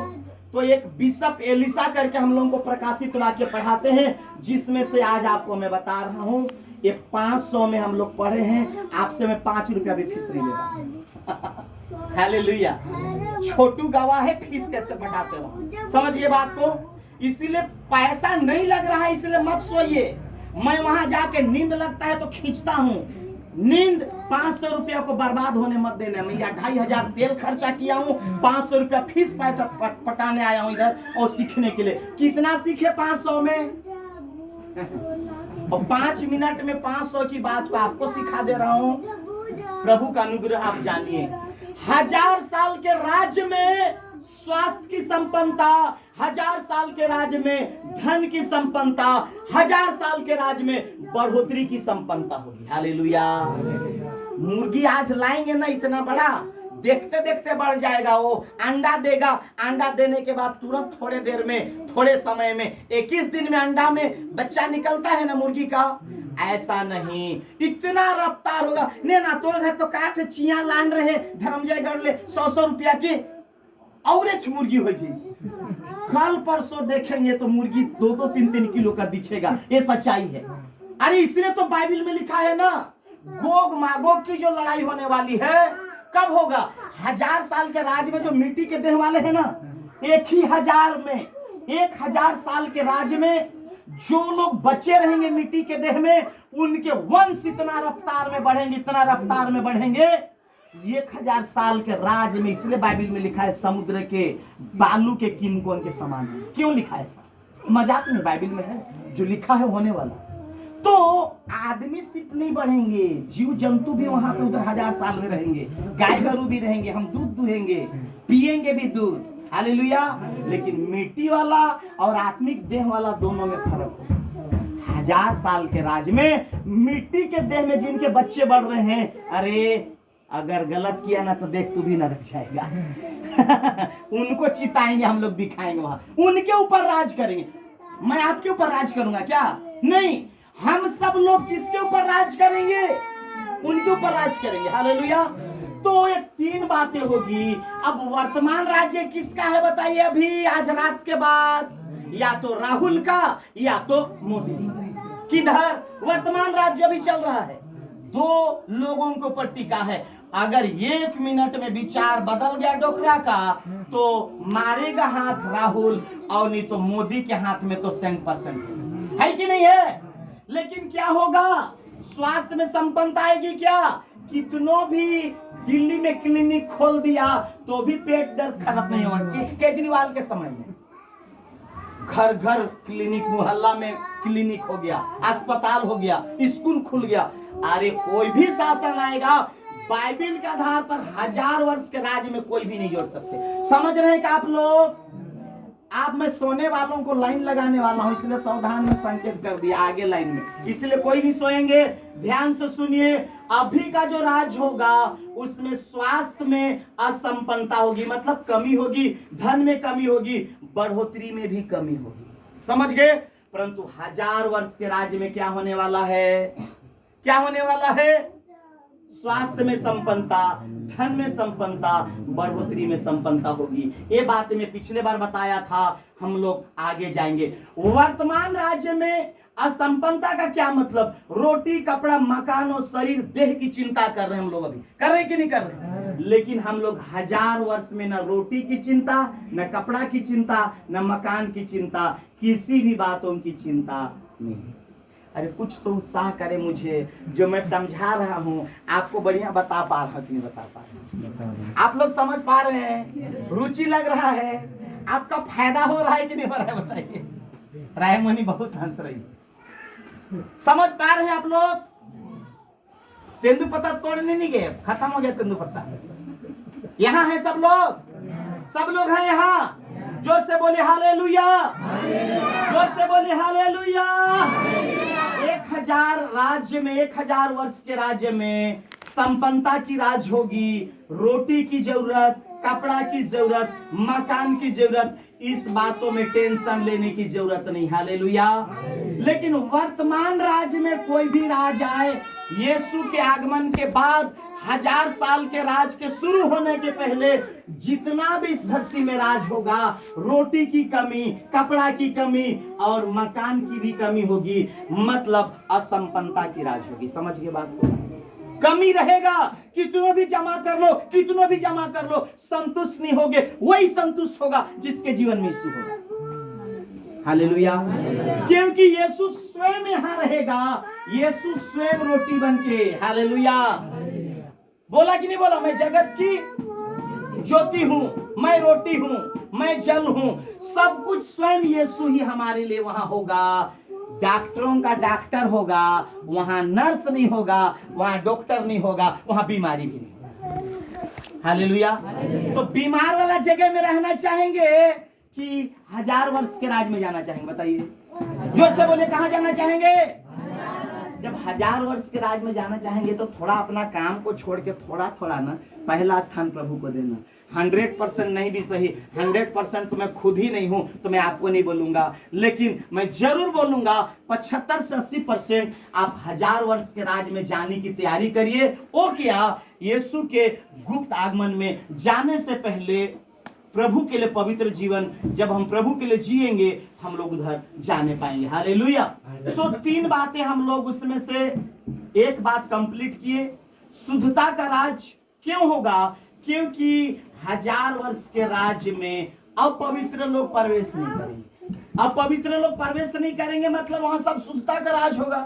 तो एक बिशप एलिसा करके हम लोगों को प्रकाशित वाक्य पढ़ाते हैं, जिसमें से आज आपको मैं बता रहा हूं। ये 500 में हम लोग पढ़े हैं, आपसे मैं 5 रुपया भी फीस नहीं लेता। हालेलुया। छोटू गवाह है, फीस कैसे पटाते हो, समझिए बात को। इसीलिए पैसा नहीं लग रहा है, इसलिए मत सोइए। मैं वहां जाके नींद लगता है तो खींचता हूं। नींद 500 रुपया को बर्बाद होने मत देना। मैं 2500 तेल खर्चा किया हूं, 500 रुपया फीस पटाने आया हूं इधर और सीखने के लिए। कितना सीखे 500 में? और 5 मिनट में 500 की बात को आपको सिखा दे रहा हूं। प्रभु का अनुग्रह आप जानिए। 1000 साल के राज्य में स्वास्थ्य की संपन्नता, 1000 साल के राज्य में धन की संपन्नता, 1000 साल के राज्य में बढ़ोतरी की संपन्नता होगी। हालेलुया। मुर्गी आज लाएंगे ना इतना बड़ा, देखते देखते बढ़ जाएगा। वो अंडा देगा, अंडा देने के बाद तुरंत थोड़े देर में, थोड़े समय में, 21 दिन में अंडा में बच्चा निकलता है ना मुर्गी का। ऐसा नहीं, इतना रफ्तार होगा। ने ना तो घर तो काट चिया लान रहे धर्मजय गढ़ ले 100 रुपया की औरेच मुर्गी हो जाए। कल परसों देखेंगे तो मुर्गी 2-2, 3-3 किलो का दिखेगा। ये सच्चाई है। अरे इसलिए तो बाइबल में लिखा है ना, गोग मागोग की जो लड़ाई होने वाली है कब होगा? 1000 साल के राज में जो मिट्टी के देह वाले हैं ना, 1000 में, 1000 साल के राज में जो लोग बचे रहेंगे मिट्टी के देह में, उनके वंश इतना रफ्तार में बढ़ेंगे, इतना रफ्तार में बढ़ेंगे 1000 साल के राज में। इसलिए बाइबल में लिखा है समुद्र के बालू के किनकों के समान। क्यों लिखा है ऐसा? मजाक नहीं, बाइबल में है, जो लिखा है होने वाला। तो आदमी सिर्फ नहीं बढ़ेंगे, जीव जंतु भी वहां पे उधर 1000 साल में रहेंगे, गाय गरू भी रहेंगे, हम दूध दुहेंगे, पिएंगे भी दूध। हालेलुया। लेकिन मिट्टी वाला और आत्मिक देह वाला दोनों में फर्क होगा। 1000 साल के राज में मिट्टी के देह में जिनके बच्चे बढ़ रहे हैं, अरे अगर गलत किया ना तो देख तू भी न रह जाएगा। उनको चिताएंगे हम लोग, दिखाएंगे वहां, उनके ऊपर राज करेंगे। मैं आपके ऊपर राज करूंगा क्या? नहीं, हम सब लोग किसके ऊपर राज करेंगे? उनके ऊपर राज करेंगे। हालेलुया। तो ये 3 बातें होगी। अब वर्तमान राज्य किसका है बताइए? अभी आज रात के बाद या तो राहुल का या तो मोदी। किधर वर्तमान राज्य अभी चल रहा है? 2 लोगों के ऊपर टिका है। अगर 1 मिनट में विचार बदल गया डोकरा का तो मारेगा हाथ राहुल, और नहीं तो मोदी के हाथ में तो 100% है कि नहीं है? लेकिन क्या होगा? स्वास्थ्य में संपन्नता आएगी क्या? कितनों भी दिल्ली में क्लिनिक खोल दिया तो भी पेट दर्द खत्म नहीं होगा। केजरीवाल के समय में घर घर क्लिनिक, मोहल्ला में क्लिनिक हो गया, अस्पताल हो गया, स्कूल खुल गया। अरे कोई भी शासन आएगा बाइबल के आधार पर 1000 वर्ष के राज्य में कोई भी नहीं जोड़ सकते। समझ रहे हैं कि आप लोग? आप मैं सोने वालों को लाइन लगाने वाला हूं, इसलिए सावधान में संकेत कर दिया आगे लाइन में, इसलिए कोई नहीं सोएंगे। ध्यान से सुनिए, अभी का जो राज होगा उसमें स्वास्थ्य में असंपन्नता होगी, मतलब कमी होगी, धन में कमी होगी, बढ़ोतरी में भी कमी होगी। समझ गए? परंतु 1000 वर्ष के राज्य में क्या होने वाला है? क्या होने वाला है? स्वास्थ्य में संपन्नता, धन में संपन्नता, बढ़ोतरी में संपन्नता होगी। ये बात मैं पिछले बार बताया था, हम लोग आगे जाएंगे। वर्तमान राज्य में असंपन्नता का क्या मतलब? रोटी, कपड़ा, मकान और शरीर, देह की चिंता कर रहे हैं हम लोग। अभी कर रहे कि नहीं कर रहे? लेकिन हम लोग 1000 वर्ष में न रोटी की चिंता, न कपड़ा की चिंता, न मकान की चिंता, किसी भी बातों की चिंता नहीं। अरे कुछ तो उत्साह करे मुझे, जो मैं समझा रहा हूँ आपको बढ़िया बता पा रहा कि नहीं बता पा रहा? आप लोग समझ पा रहे हैं? रुचि लग रहा है? आपका फायदा हो रहा है कि नहीं हो रहा है बताइए? रायमणि बहुत हंस रही है। समझ पा रहे हैं आप लोग? तेंदुपत्ता तोड़ने नहीं गए, खत्म हो गया तेंदुपत्ता। यहाँ है सब लोग? सब लोग हैं यहाँ? जोर से बोले हालेलुया, जोर से बोले हालेलुया। 1000 राज्य में, 1000 वर्ष के राज्य में संपन्नता की राज होगी, रोटी की जरूरत, कपड़ा की जरूरत, मकान की जरूरत, इस बातों में टेंशन लेने की जरूरत नहीं। हालेलुया। लेकिन वर्तमान राज्य में कोई भी राज आए, यीशु के आगमन के बाद 1000 साल के राज के शुरू होने के पहले जितना भी इस धरती में राज होगा, रोटी की कमी, कपड़ा की कमी और मकान की भी कमी होगी, मतलब असंपन्नता की राज होगी। समझ गए बात को? कमी रहेगा, कितनों भी जमा कर लो, कितनों भी जमा कर लो, संतुष्ट नहीं होगे। वही संतुष्ट होगा जिसके जीवन में यीशु होगा। हालेलुया। क्योंकि यीशु स्वयं यहाँ रहेगा, यीशु स्वयं रोटी बन के। हालेलुया। बोला कि नहीं बोला? मैं जगत की ज्योति हूं, मैं रोटी हूं, मैं जल हूं। सब कुछ स्वयं यीशु ही हमारे लिए वहां होगा। डॉक्टरों का डॉक्टर होगा, वहां नर्स नहीं होगा, वहां डॉक्टर नहीं होगा, वहां बीमारी भी नहीं होगा। हालेलुया। तो बीमार वाला जगह में रहना चाहेंगे कि 1000 वर्ष के राज में जाना चाहेंगे? बताइए, जोर से बोले, कहां जाना चाहेंगे? जब 1000 वर्ष के राज में जाना चाहेंगे तो थोड़ा अपना काम को छोड़ के थोड़ा थोड़ा ना पहला स्थान प्रभु को देना। 100% नहीं भी सही, 100% तो मैं खुद ही नहीं हूं, तो मैं आपको नहीं बोलूंगा, लेकिन मैं जरूर बोलूंगा 75 से 80% आप 1000 वर्ष के राज में जाने की तैयारी करिए। वो क्या? यीशु के गुप्त आगमन में जाने से पहले प्रभु के लिए पवित्र जीवन जब हम प्रभु के लिए जिएंगे, हम लोग उधर जाने पाएंगे। हालेलुया। सो 3 बातें हम लोग उसमें से एक बात कंप्लीट किए। शुद्धता का राज क्यों होगा? क्योंकि 1000 वर्ष के राज्य में अपवित्र लोग प्रवेश नहीं करेंगे। अपवित्र लोग प्रवेश नहीं करेंगे मतलब वहां सब शुद्धता का राज होगा।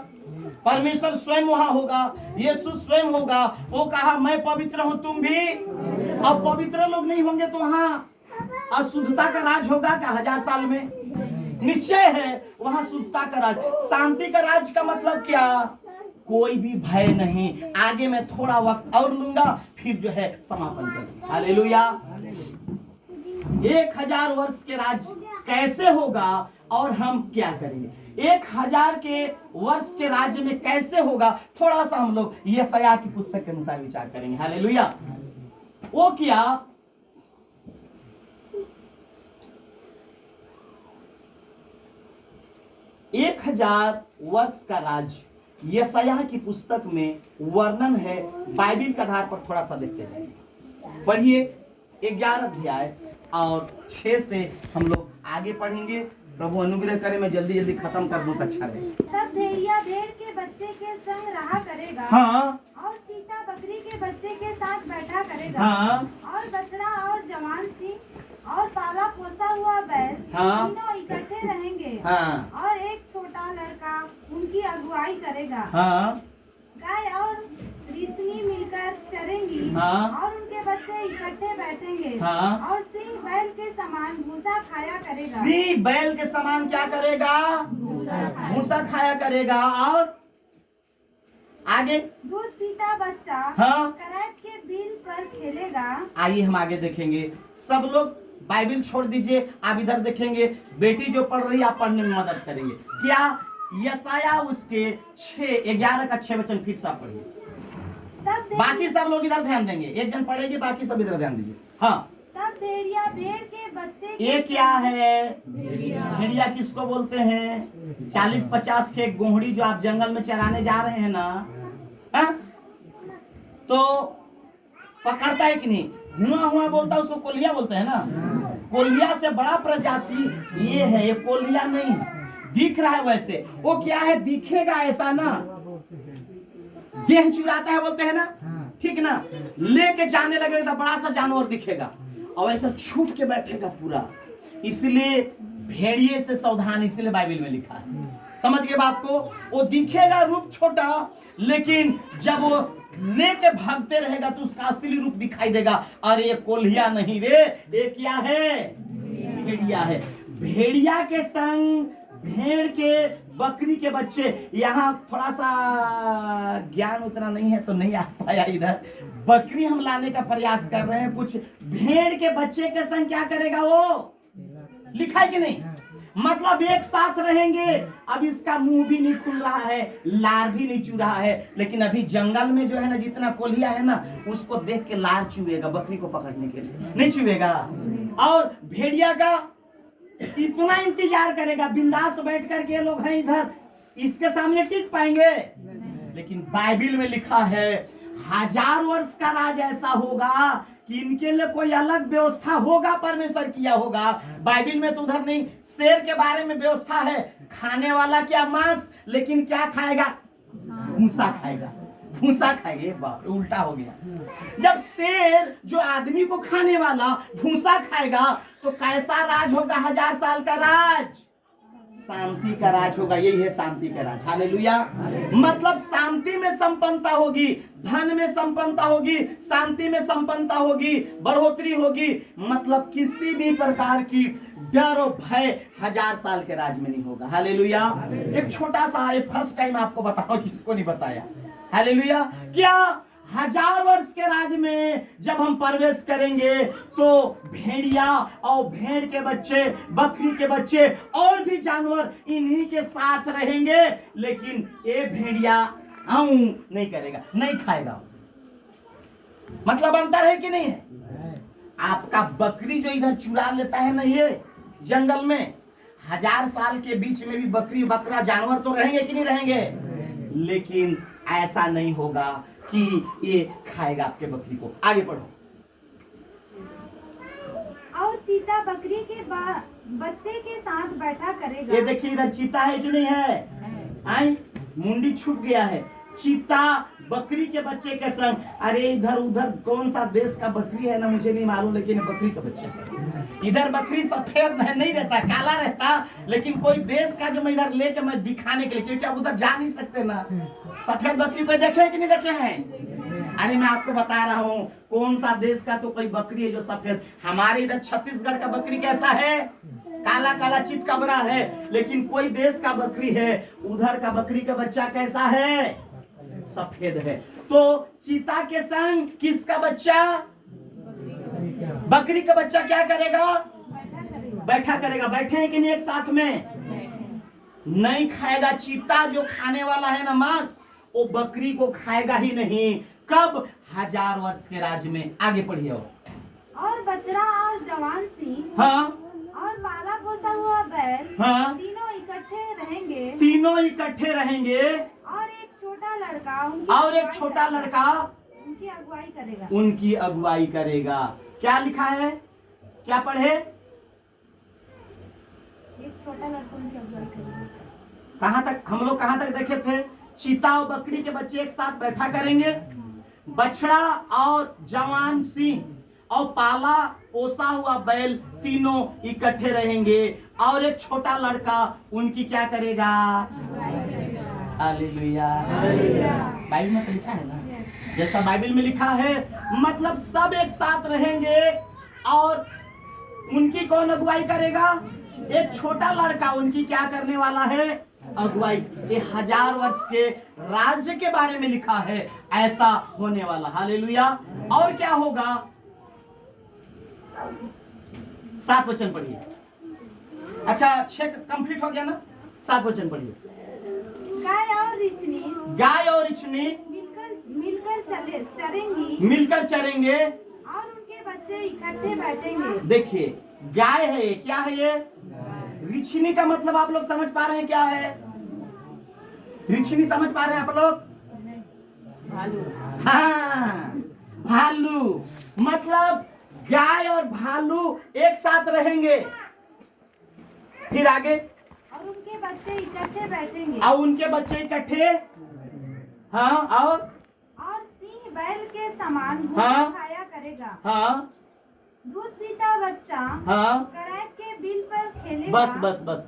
परमेश्वर स्वयं वहां होगा, यीशु स्वयं होगा। वो कहा मैं पवित्र हूं, तुम भी। अब पवित्र लोग नहीं होंगे तो वहां अशुद्धता का राज होगा क्या 1000 साल में? निश्चय है वहां शुद्धता का राज। शांति का राज का मतलब क्या? कोई भी भय नहीं। आगे मैं थोड़ा वक्त और लूंगा, फिर जो है समापन करूंगा। हालेलुया। 1000 वर्ष के राज कैसे होगा और हम क्या करेंगे? 1000 के वर्ष के राज्य में कैसे होगा, थोड़ा सा हम लोग यशायाह की पुस्तक के अनुसार विचार करेंगे। हालेलुया। वो क्या? 1000 वर्ष का राज यशायाह की पुस्तक में वर्णन है। बाइबिल के आधार पर थोड़ा सा देखते जाएंगे। पढ़िए 11 अध्याय और 6 से हम लोग आगे पढ़ेंगे। प्रभु अनुग्रह करे, मैं जल्दी जल्दी खत्म कर दूं तो अच्छा रहे। तब भेड़िया भेड़ के बच्चे के संग रहा करेगा, हाँ, और चीता बकरी के बच्चे के साथ बैठा करेगा, हाँ, और बछड़ा और जवान सिंह और पाला पोसा हुआ बैल, हाँ, तीनों इकट्ठे रहेंगे, हाँ, और एक छोटा लड़का उनकी अगुवाई करेगा। हाँ, गाय और रिछनी मिलकर चरेंगी, हाँ, और उनके बच्चे इकट्ठे बैठेंगे, हाँ, और सिंह बैल के समान भूसा खाया करेगा। सिंह बैल के समान क्या करेगा? भूसा खाया करेगा। और आगे दूध पीता बच्चा हाँ, करैत के बिल पर खेलेगा। आइए हम आगे देखेंगे। सब लोग बाइबिल छोड़ दीजिए, आप इधर देखेंगे। बेटी जो पढ़ रही है, आप पढ़ने में मदद करेंगे। क्या? यशायाह उसके 11 का 6 वचन फिर से आप पढ़िए। बाकी सब लोग इधर ध्यान देंगे, एक जन पढ़ेगी, बाकी सब इधर ध्यान दीजिए। हाँ, तब भेड़िया भेड़ के बच्चे ये क्या है? भेड़िया किसको बोलते हैं? 40-50 छह गोहड़ी जो आप जंगल में चराने जा रहे हैं ना, हा? तो पकड़ता है कि नहीं? हुआ हुआ बोलता है, उसको कोल्हिया बोलते हैं ना। कोल्हिया से बड़ा प्रजाति ये है, ये कोल्हिया नहीं दिख रहा है वैसे। वो क्या है? दिखेगा ऐसा ना, देह चुराता है बोलते हैं ना, ठीक ना। लेके जाने लगेगा तो बड़ा सा जानवर दिखेगा और ऐसा छुप के बैठेगा पूरा। इसलिए भेड़िए से सावधान, इसलिए बाइबल में लिखा है। समझ गए बात को? वो दिखेगा रूप छोटा, लेकिन जब वो लेके भागते रहेगा तो उसका असली रूप दिखाई देगा। और ये कोल्हिया नहीं रे, ये क्या है? भेड़िया है। भेड़िया के संग भेड़ के, बकरी के बच्चे। यहाँ थोड़ा सा ज्ञान उतना नहीं है तो नहीं आ पाया इधर। बकरी हम लाने का प्रयास कर रहे हैं। कुछ भेड़ के बच्चे के संग क्या करेगा? वो लिखा है कि नहीं? मतलब एक साथ रहेंगे। अब इसका मुंह भी नहीं खुल रहा है, लार भी नहीं चू रहा है, लेकिन अभी जंगल में जो है ना जितना कोल्हिया है ना उसको देख के लार चुएगा बकरी को पकड़ने के लिए, नहीं चुएगा। और भेड़िया का इतना इंतजार करेगा, बिंदास बैठ करके ये लोग हैं इधर, इसके सामने टिक पाएंगे? लेकिन बाइबिल में लिखा है 1000 वर्ष का राज ऐसा होगा कि इनके लिए कोई अलग व्यवस्था होगा, परमेश्वर किया होगा। बाइबिल में तो उधर नहीं, शेर के बारे में व्यवस्था है, खाने वाला क्या मांस, लेकिन क्या खाएगा? भूसा खाएगा, भूसा खाएगा। ये बाप रे, उल्टा हो गया। जब शेर जो आदमी को खाने वाला भूसा खाएगा तो कैसा राज होगा? 1000 साल का राज, शांति का राज होगा। यही है शांति का राज। हालेलुया। मतलब शांति में संपन्नता होगी, धन में संपन्नता होगी, शांति में संपन्नता होगी, बढ़ोतरी होगी। मतलब किसी भी प्रकार की डर और भय 1000 साल के राज में नहीं होगा। हालेलुया। एक छोटा सा फर्स्ट टाइम आपको बताओ, किसको नहीं बताया। हालेलुया। क्या 1000 वर्ष के राज में जब हम प्रवेश करेंगे तो भेड़िया और भेड़ के बच्चे, बकरी के बच्चे और भी जानवर इन्हीं के साथ रहेंगे, लेकिन ये भेड़िया आऊं नहीं करेगा, नहीं खाएगा। मतलब अंतर है कि नहीं है? आपका बकरी जो इधर चुरा लेता है ना ये जंगल में, 1000 साल के बीच में भी बकरी बकरा जानवर तो रहेंगे कि नहीं रहेंगे, लेकिन ऐसा नहीं होगा कि ये खाएगा आपके बकरी को। आगे पढ़ो। और चीता बकरी के बच्चे के साथ बैठा करेगा। ये देखिए इधर चीता है कि नहीं है? आई मुंडी छुप गया है। चीता बकरी के बच्चे के संग, अरे इधर उधर कौन सा देश का बकरी है ना मुझे नहीं मालूम, लेकिन बकरी का बच्चा है। इधर बकरी सफेद नहीं रहता, काला रहता, लेकिन कोई देश का जो मैं इधर लेके मैं दिखाने के लिए, क्योंकि आप उधर जा नहीं सकते ना। सफेद बकरी को देखे हैं कि नहीं देखे हैं? अरे मैं आपको बता रहा हूँ कौन सा देश का तो कोई बकरी है जो सफेद। हमारे इधर छत्तीसगढ़ का बकरी कैसा है? काला काला चित कबरा है, लेकिन कोई देश का बकरी है उधर का बकरी का बच्चा कैसा है? सफेद है। तो चीता के संग किसका बच्चा? बकरी का बच्चा क्या करेगा? बैठा करेगा। बैठे हैं कि नहीं एक साथ में? नहीं खाएगा। चीता जो खाने वाला है ना मांस, वो बकरी को खाएगा ही नहीं। कब? 1000 वर्ष के राज में। आगे पढ़िए। और बछड़ा और जवान सिंह, हाँ, और पाला पोसा हुआ बैल, हाँ, तीनों इकट्ठे रहेंगे। तीनों इकट्ठे रहेंगे। और एक छोटा लड़का उनकी अगुवाई करेगा। उनकी अगुवाई करेगा। क्या लिखा है? क्या पढ़े? एक छोटा लड़का उनकी अगुवाई करेगा। कहाँ तक हम लोग कहाँ तक देखे थे? चीता और बकरी के बच्चे एक साथ बैठा करेंगे, बछड़ा और जवान सिंह और पाला पोसा हुआ बैल तीनों इकट्ठे रहेंगे, और एक छोटा लड़का उनकी क्या करेगा? हालेलुया। बाइबल में तो लिखा है ना, जैसा बाइबल में लिखा है। मतलब सब एक साथ रहेंगे, और उनकी कौन अगुवाई करेगा? एक छोटा लड़का उनकी क्या करने वाला है? अगुवाई। ये 1000 वर्ष के राज्य के बारे में लिखा है, ऐसा होने वाला। हालेलुया। और क्या होगा? 7 वचन पढ़िए। अच्छा 6 कंप्लीट हो गया ना? 7 वचन पढ़िए। गाय और रिछनी मिलकर मिलकर चरेंगे, और उनके बच्चे इकट्ठे बैठेंगे। देखिए गाय है ये, क्या है ये? रिछनी का मतलब आप लोग समझ पा रहे हैं क्या है? रिछनी समझ पा रहे हैं आप लोग? भालू। हाँ, भालू। मतलब गाय और भालू एक साथ रहेंगे। फिर आगे, और उनके बच्चे इकट्ठे बैठेंगे। और उनके बच्चे इकट्ठे, हाँ, और सिंह बैल के समान भूसा हाँ, खाया करेगा। हाँ, दूध पीता बच्चा हाँ, करात के बिल पर खेलेगा। बस।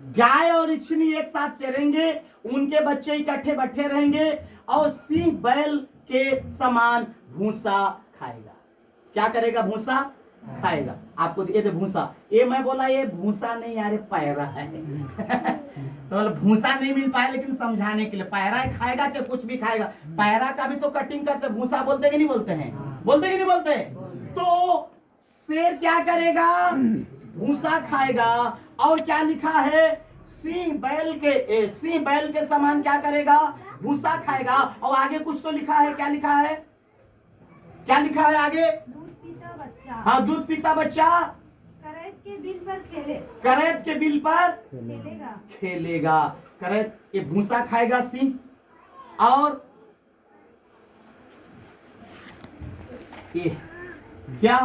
गाय और रिछनी एक साथ चरेंगे, उनके बच्चे इकट्ठे बैठे रहेंगे, और सिंह बैल के समान भूसा खाएगा। क्या करेगा? भूसा खाएगा। आपको ये दे भूसा, ये मैं बोला ये भूसा नहीं यार, ये पैरा है। तो मतलब भूसा नहीं मिल पाया, लेकिन समझाने के लिए पैरा खाएगा, चाहे कुछ भी खाएगा। पैरा का भी तो कटिंग करते, भूसा बोलते कि नहीं बोलते हैं? बोलते कि नहीं बोलते? तो शेर क्या करेगा? भूसा खाएगा, और क्या लिखा है, सिंह बैल के समान क्या करेगा, भूसा खाएगा। और आगे कुछ तो लिखा है, क्या लिखा है, क्या लिखा है आगे, दूध पीता बच्चा हाँ दूध पीता बच्चा करैत के बिल पर करैत के बिल पर खेलेगा। करैत ये भूसा खाएगा सिंह, और ये क्या,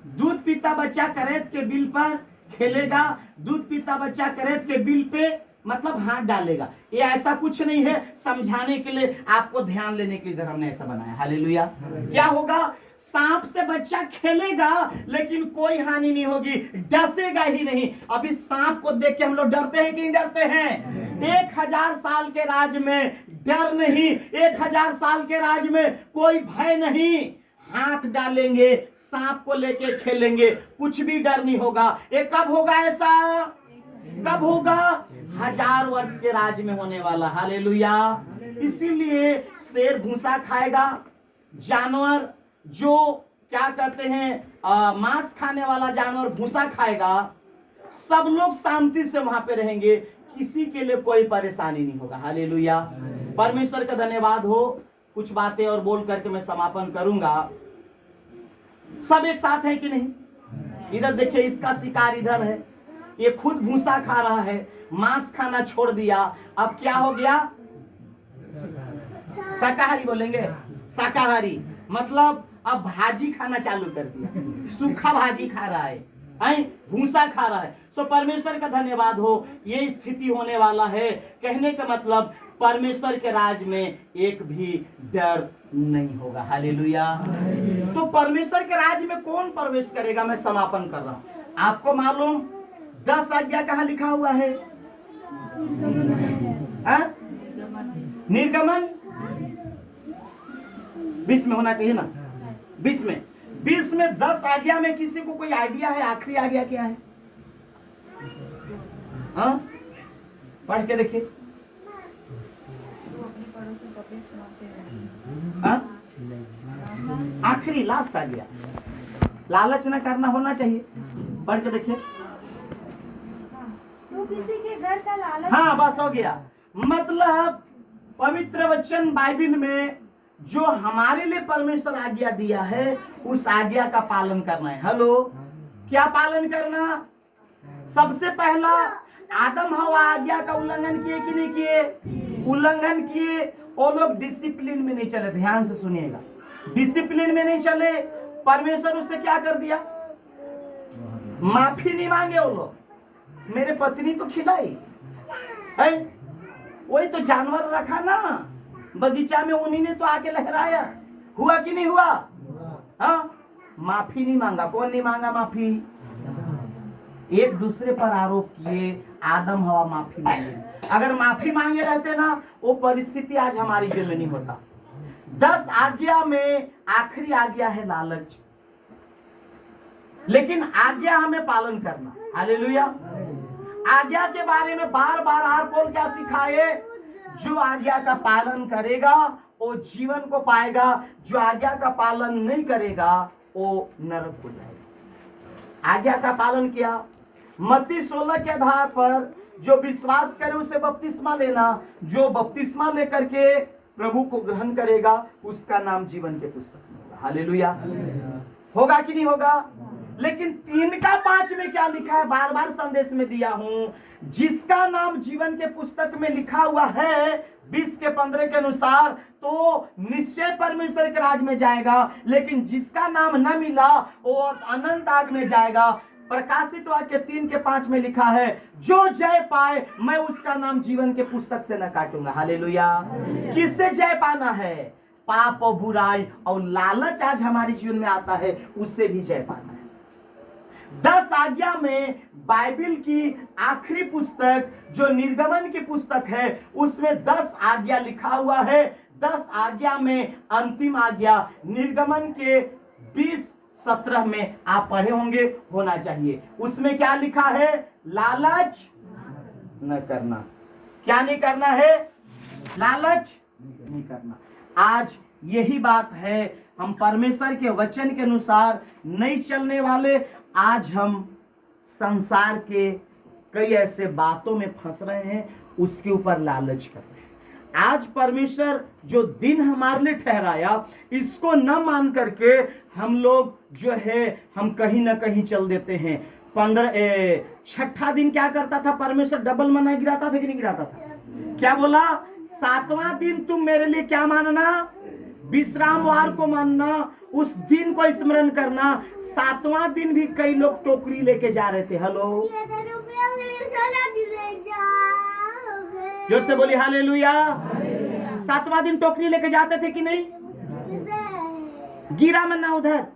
दूध पीता बच्चा करैत के बिल पर खेलेगा। दूध पीता बच्चा करैत के बिल पे मतलब हाथ डालेगा। ये ऐसा कुछ नहीं है, समझाने के लिए, आपको ध्यान लेने के लिए इधर हमने ऐसा बनाया। हालेलुया। क्या होगा, सांप से बच्चा खेलेगा लेकिन कोई हानि नहीं होगी, डसेगा ही नहीं। अभी सांप को देख के हम लोग डरते हैं कि नहीं डरते हैं? 1000 साल के राज में डर नहीं, 1000 साल के राज में कोई भय नहीं। हाथ डालेंगे, सांप को लेके खेलेंगे, कुछ भी डर नहीं होगा। ये कब होगा ऐसा, कब होगा? 1000 वर्ष के राज में होने वाला। हालेलुया। इसीलिए शेर भूसा खाएगा, जानवर जो क्या कहते हैं मांस खाने वाला जानवर भूसा खाएगा, सब लोग शांति से वहां पे रहेंगे, किसी के लिए कोई परेशानी नहीं होगा। हालेलुया। परमेश्वर का धन्यवाद हो। कुछ बातें और बोल करके मैं समापन करूंगा। सब एक साथ है कि नहीं? इधर देखिए, इसका शिकार इधर है, ये खुद भूसा खा रहा है, मांस खाना छोड़ दिया, अब क्या हो गया, शाकाहारी बोलेंगे, शाकाहारी मतलब अब भाजी खाना चालू कर दिया, सूखा भाजी खा रहा है, भूसा खा रहा है। सो परमेश्वर का धन्यवाद हो, ये स्थिति होने वाला है। कहने का मतलब परमेश्वर के राज में एक भी डर नहीं होगा। हालेलुया। तो परमेश्वर के राज में कौन प्रवेश करेगा? मैं समापन कर रहा हूं। आपको मालूम 10 आज्ञा कहां लिखा हुआ है? निर्गमन 20 में होना चाहिए ना, 20 में 10 आज्ञा में किसी को कोई आइडिया है आखिरी आज्ञा क्या है? हाँ, पढ़ के देखिए। आखिरी लास्ट आज्ञा, लालच न करना होना चाहिए। पढ़ के देखिए। तो किसी के घर का लालच, हाँ बस हो गया। मतलब पवित्र वचन बाइबल में जो हमारे लिए परमेश्वर आज्ञा दिया है, उस आज्ञा का पालन करना है। हेलो, क्या पालन करना? सबसे पहला, आदम हवा आज्ञा का उल्लंघन किए कि नहीं किए? उल्लंघन किए। वो लोग डिसिप्लिन में नहीं चले। ध्यान से सुनिएगा, डिसिप्लिन में नहीं चले। परमेश्वर उससे क्या कर दिया? माफी नहीं मांगे वो लोग। मेरे पत्नी तो खिलाई है, वही तो जानवर रखा ना बगीचा में, उन्हीं ने तो आके लहराया। हुआ कि नहीं हुआ? हाँ, माफी नहीं मांगा। कौन नहीं मांगा माफी? एक दूसरे पर आरोप किए, आदम हवा माफी मांगे। अगर माफी मांगे रहते ना, वो परिस्थिति आज हमारी जेल में नहीं होता। 10 आज्ञा में आखिरी आज्ञा है लालच, लेकिन आज्ञा हमें पालन करना। हालेलुया। आज्ञा के बारे में बार बार आर पौल क्या सिखाए? जो आज्ञा का पालन करेगा वो जीवन को पाएगा, जो आज्ञा का पालन नहीं करेगा वो नरक हो जाएगा। आज्ञा का पालन किया। मत्ती 16 के आधार पर जो विश्वास करे उसे बपतिस्मा लेना, जो बपतिस्मा लेकर के प्रभु को ग्रहण करेगा उसका नाम जीवन के पुस्तक में होगा। हालेलुया। होगा कि नहीं होगा? लेकिन 3 का 5 में क्या लिखा है? बार बार संदेश में दिया हूं, जिसका नाम जीवन के पुस्तक में लिखा हुआ है 20 के 15 के अनुसार, तो निश्चय परमेश्वर के राज में जाएगा। लेकिन जिसका नाम न मिला वो अनंत आग में जाएगा। प्रकाशित वाक्य 3 के 5 में लिखा है, जो जय पाए मैं उसका नाम जीवन के पुस्तक से न काटूंगा। हालेलुया। किससे जय पाना है? पाप और बुराई और लालच आज हमारे जीवन में आता है, उससे भी जय पाना है। 10 आज्ञा में बाइबल की आखिरी पुस्तक जो निर्गमन की पुस्तक है, उसमें 10 आज्ञा लिखा हुआ है। 10 आज्ञा में अंतिम आज्ञा निर्गमन के 20:17 में आप पढ़े होंगे, होना चाहिए। उसमें क्या लिखा है? लालच न करना। क्या नहीं करना है? लालच नहीं करना। आज यही बात है, हम परमेश्वर के वचन के अनुसार नहीं चलने वाले। आज हम संसार के कई ऐसे बातों में फंस रहे हैं, उसके ऊपर लालच कर रहे हैं। आज परमेश्वर जो दिन हमारे लिए ठहराया, इसको न मान करके हम लोग जो है हम कहीं ना कहीं चल देते हैं। 6ठा दिन क्या करता था परमेश्वर? डबल मना गिराता था कि नहीं गिराता था? क्या बोला? 7वां दिन तुम मेरे लिए क्या मानना? विश्राम वार को मानना, उस दिन को स्मरण करना। 7वां दिन भी कई लोग टोकरी लेके जा रहे थे। हेलो, जोर से बोली हालेलुया। 7वां दिन टोकरी लेके जाते थे कि नहीं? गिरा मन्ना उधर,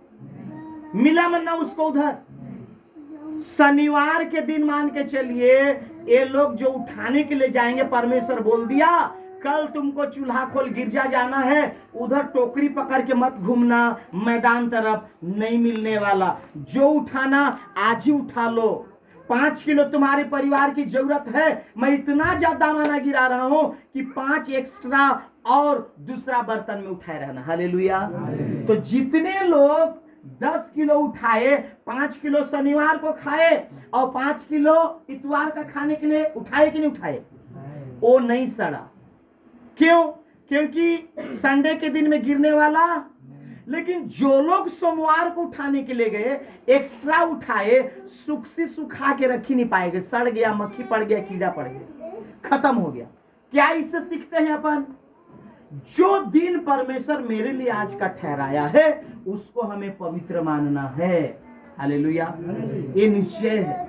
मिला मन्ना उसको उधर। शनिवार के दिन मान के चलिए, ये लोग जो उठाने के लिए जाएंगे, परमेश्वर बोल दिया कल तुमको चूल्हा खोल गिरजा जाना है, उधर टोकरी पकड़ के मत घूमना, मैदान तरफ नहीं मिलने वाला। जो उठाना आज ही उठा लो। 5 किलो तुम्हारे परिवार की जरूरत है, मैं इतना ज्यादा माना गिरा रहा हूं कि 5 एक्स्ट्रा और दूसरा बर्तन में उठाए रहना। हालेलुया। तो जितने लोग 10 किलो उठाए, 5 किलो शनिवार को खाए और 5 किलो इतवार का खाने के लिए उठाए कि नहीं उठाए? वो नहीं सड़ा। क्यों? क्योंकि संडे के दिन में गिरने वाला। लेकिन जो लोग सोमवार को उठाने के लिए गए, एक्स्ट्रा उठाए, सुख से सुखा के रख ही नहीं पाएंगे। सड़ गया, मक्खी पड़ गया, कीड़ा पड़ गया, खत्म हो गया। क्या इससे सीखते हैं अपन? जो दिन परमेश्वर मेरे लिए आज का ठहराया है, उसको हमें पवित्र मानना है। हालेलुया। ये निश्चय है।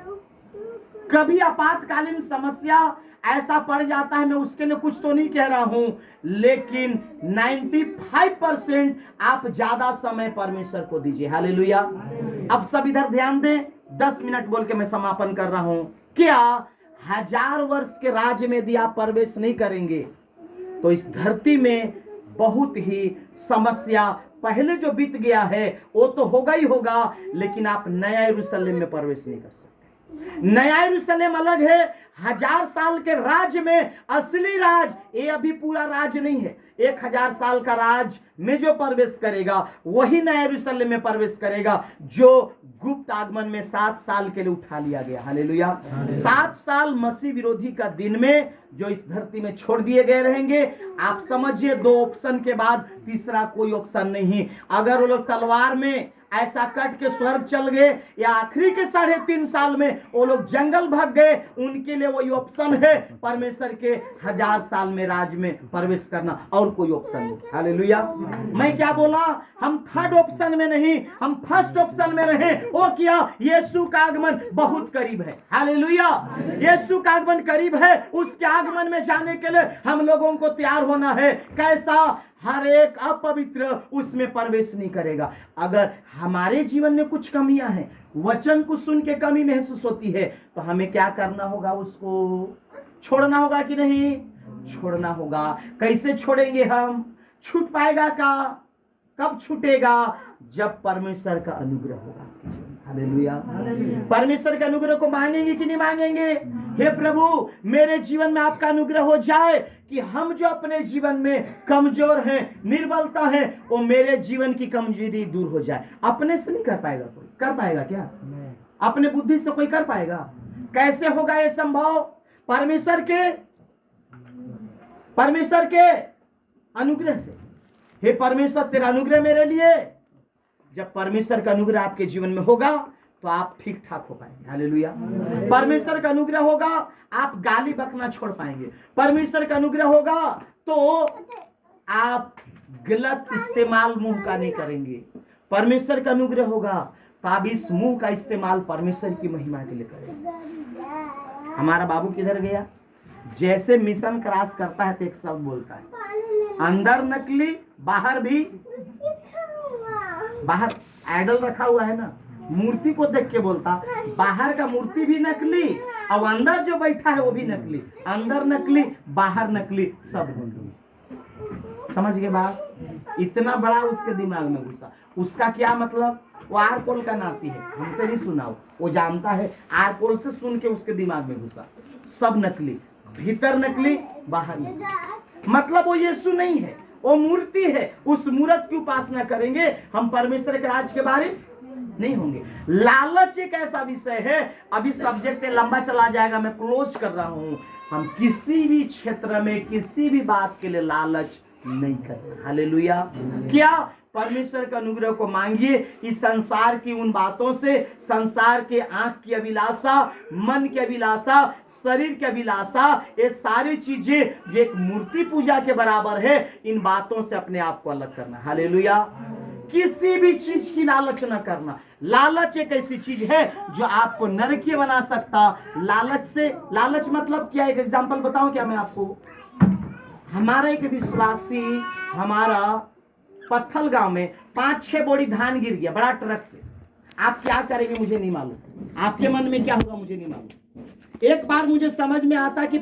कभी आपातकालीन समस्या ऐसा पड़ जाता है, मैं उसके लिए कुछ तो नहीं कह रहा हूं, लेकिन 95% आप ज्यादा समय परमेश्वर को दीजिए। हालेलुया। अब सब इधर ध्यान दें। 10 मिनट बोल के मैं समापन कर रहा हूं। क्या 1000 वर्ष के राज्य में यदि आप प्रवेश नहीं करेंगे तो इस धरती में बहुत ही समस्या, पहले जो बीत गया है वो तो होगा ही होगा, लेकिन आप नया यरूशलेम में प्रवेश नहीं कर सकते। नया यरूशलेम अलग है। 1000 साल के राज में असली राज, ये अभी पूरा राज नहीं है। 1000 साल का राज में जो प्रवेश करेगा वही नया यरूशलेम में प्रवेश करेगा, जो गुप्त आगमन में 7 साल के लिए उठा लिया गया। हालेलुया। 7 साल मसीह विरोधी का दिन में जो इस धरती में छोड़ दिए गए रहेंगे। आप समझिए, 2 ऑप्शन के बाद तीसरा कोई ऑप्शन नहीं। अगर वो लोग तलवार में ऐसा कट के स्वर्ग चल गए, या आखिरी के 3.5 साल में वो लोग जंगल भाग गए, उनके लिए वही ऑप्शन है परमेश्वर के 1000 साल में राज में प्रवेश करना, और कोई ऑप्शन नहीं। हालेलुया। मैं क्या बोला? हम थर्ड ऑप्शन में नहीं, हम फर्स्ट ऑप्शन में रहे। वो क्या? यीशु का आगमन बहुत करीब है। हालेलुया। यीशु का आगमन करीब है। उसके आगमन में जाने के लिए हम लोगों को तैयार होना है। कैसा? हर एक अपवित्र उसमें प्रवेश नहीं करेगा। अगर हमारे जीवन में कुछ कमियां हैं, वचन को सुन के कमी महसूस होती है, तो हमें क्या करना होगा? उसको छोड़ना होगा कि नहीं? छोड़ना होगा। कैसे छोड़ेंगे हम? छूट पाएगा का? कब छूटेगा? जब परमेश्वर का अनुग्रह होगा। हालेलुया। परमेश्वर के अनुग्रह को मांगेंगे कि नहीं मांगेंगे? हे प्रभु, मेरे जीवन में आपका अनुग्रह हो जाए कि हम जो अपने जीवन में कमजोर हैं, निर्बलता है, वो मेरे जीवन की कमजोरी दूर हो जाए। अपने से नहीं कर पाएगा कोई। कर पाएगा क्या? अपने बुद्धि से कोई कर पाएगा? कैसे होगा ये संभव? परमेश्वर के अनुग्रह से। हे परमेश्वर, तेरा अनुग्रह मेरे लिए। जब परमेश्वर का अनुग्रह आपके जीवन में होगा तो आप ठीक ठाक हो पाएंगे। हालेलुया। परमेश्वर का अनुग्रह होगा, आप गाली बकना छोड़ पाएंगे। परमेश्वर का अनुग्रह होगा तो आप गलत इस्तेमाल मुंह का नहीं करेंगे। परमेश्वर का अनुग्रह होगा तो आप इस मुंह का इस्तेमाल परमेश्वर की महिमा के लिए करेंगे। हमारा बाबू किधर गया? जैसे मिशन क्रॉस करता है तो एक शब्द बोलता है, अंदर नकली, बाहर भी। बाहर आइडल रखा हुआ है ना, मूर्ति को देख के बोलता, बाहर का मूर्ति भी नकली और अंदर जो बैठा है वो भी नकली। अंदर नकली, बाहर नकली, सब नकली। समझ गए बात? इतना बड़ा उसके दिमाग में घुसा। उसका क्या मतलब? वो आरकोल का नाती है, हमसे नहीं सुना, वो जानता है। आरकोल से सुन के उसके दिमाग में घुसा। सब नकली, भीतर नकली, बाहर नकली। मतलब वो यीशु नहीं है, वो मूर्ति है। उस मूर्त की उपासना करेंगे, हम परमेश्वर के राज के वारिस नहीं होंगे। लालच एक ऐसा विषय है, अभी सब्जेक्ट लंबा चला जाएगा, मैं क्लोज कर रहा हूं। हम किसी भी क्षेत्र में किसी भी बात के लिए लालच नहीं करते। हालेलुया। क्या? परमेश्वर के अनुग्रह को मांगिए। इस संसार की उन बातों से, संसार के आंख की अभिलाषा, मन की अभिलाषा, शरीर की अभिलाषा, ये सारी चीजें जो एक मूर्ति पूजा के बराबर है, इन बातों से अपने आप को अलग करना। हालेलुया। किसी भी चीज की लालच न करना। लालच एक ऐसी चीज है जो आपको नरकीय बना सकता। लालच से, लालच मतलब क्या? एक एग्जांपल बताऊं क्या मैं आपको? हमारा एक विश्वासी, हमारा पत्थल गांव में 5-6 बोरी धान गिर गया बड़ा ट्रक से। आप क्या करेंगे मुझे नहीं मालूम, आपके मन में क्या होगा मुझे नहीं मालूम। एक बार मुझे समझ में आता कि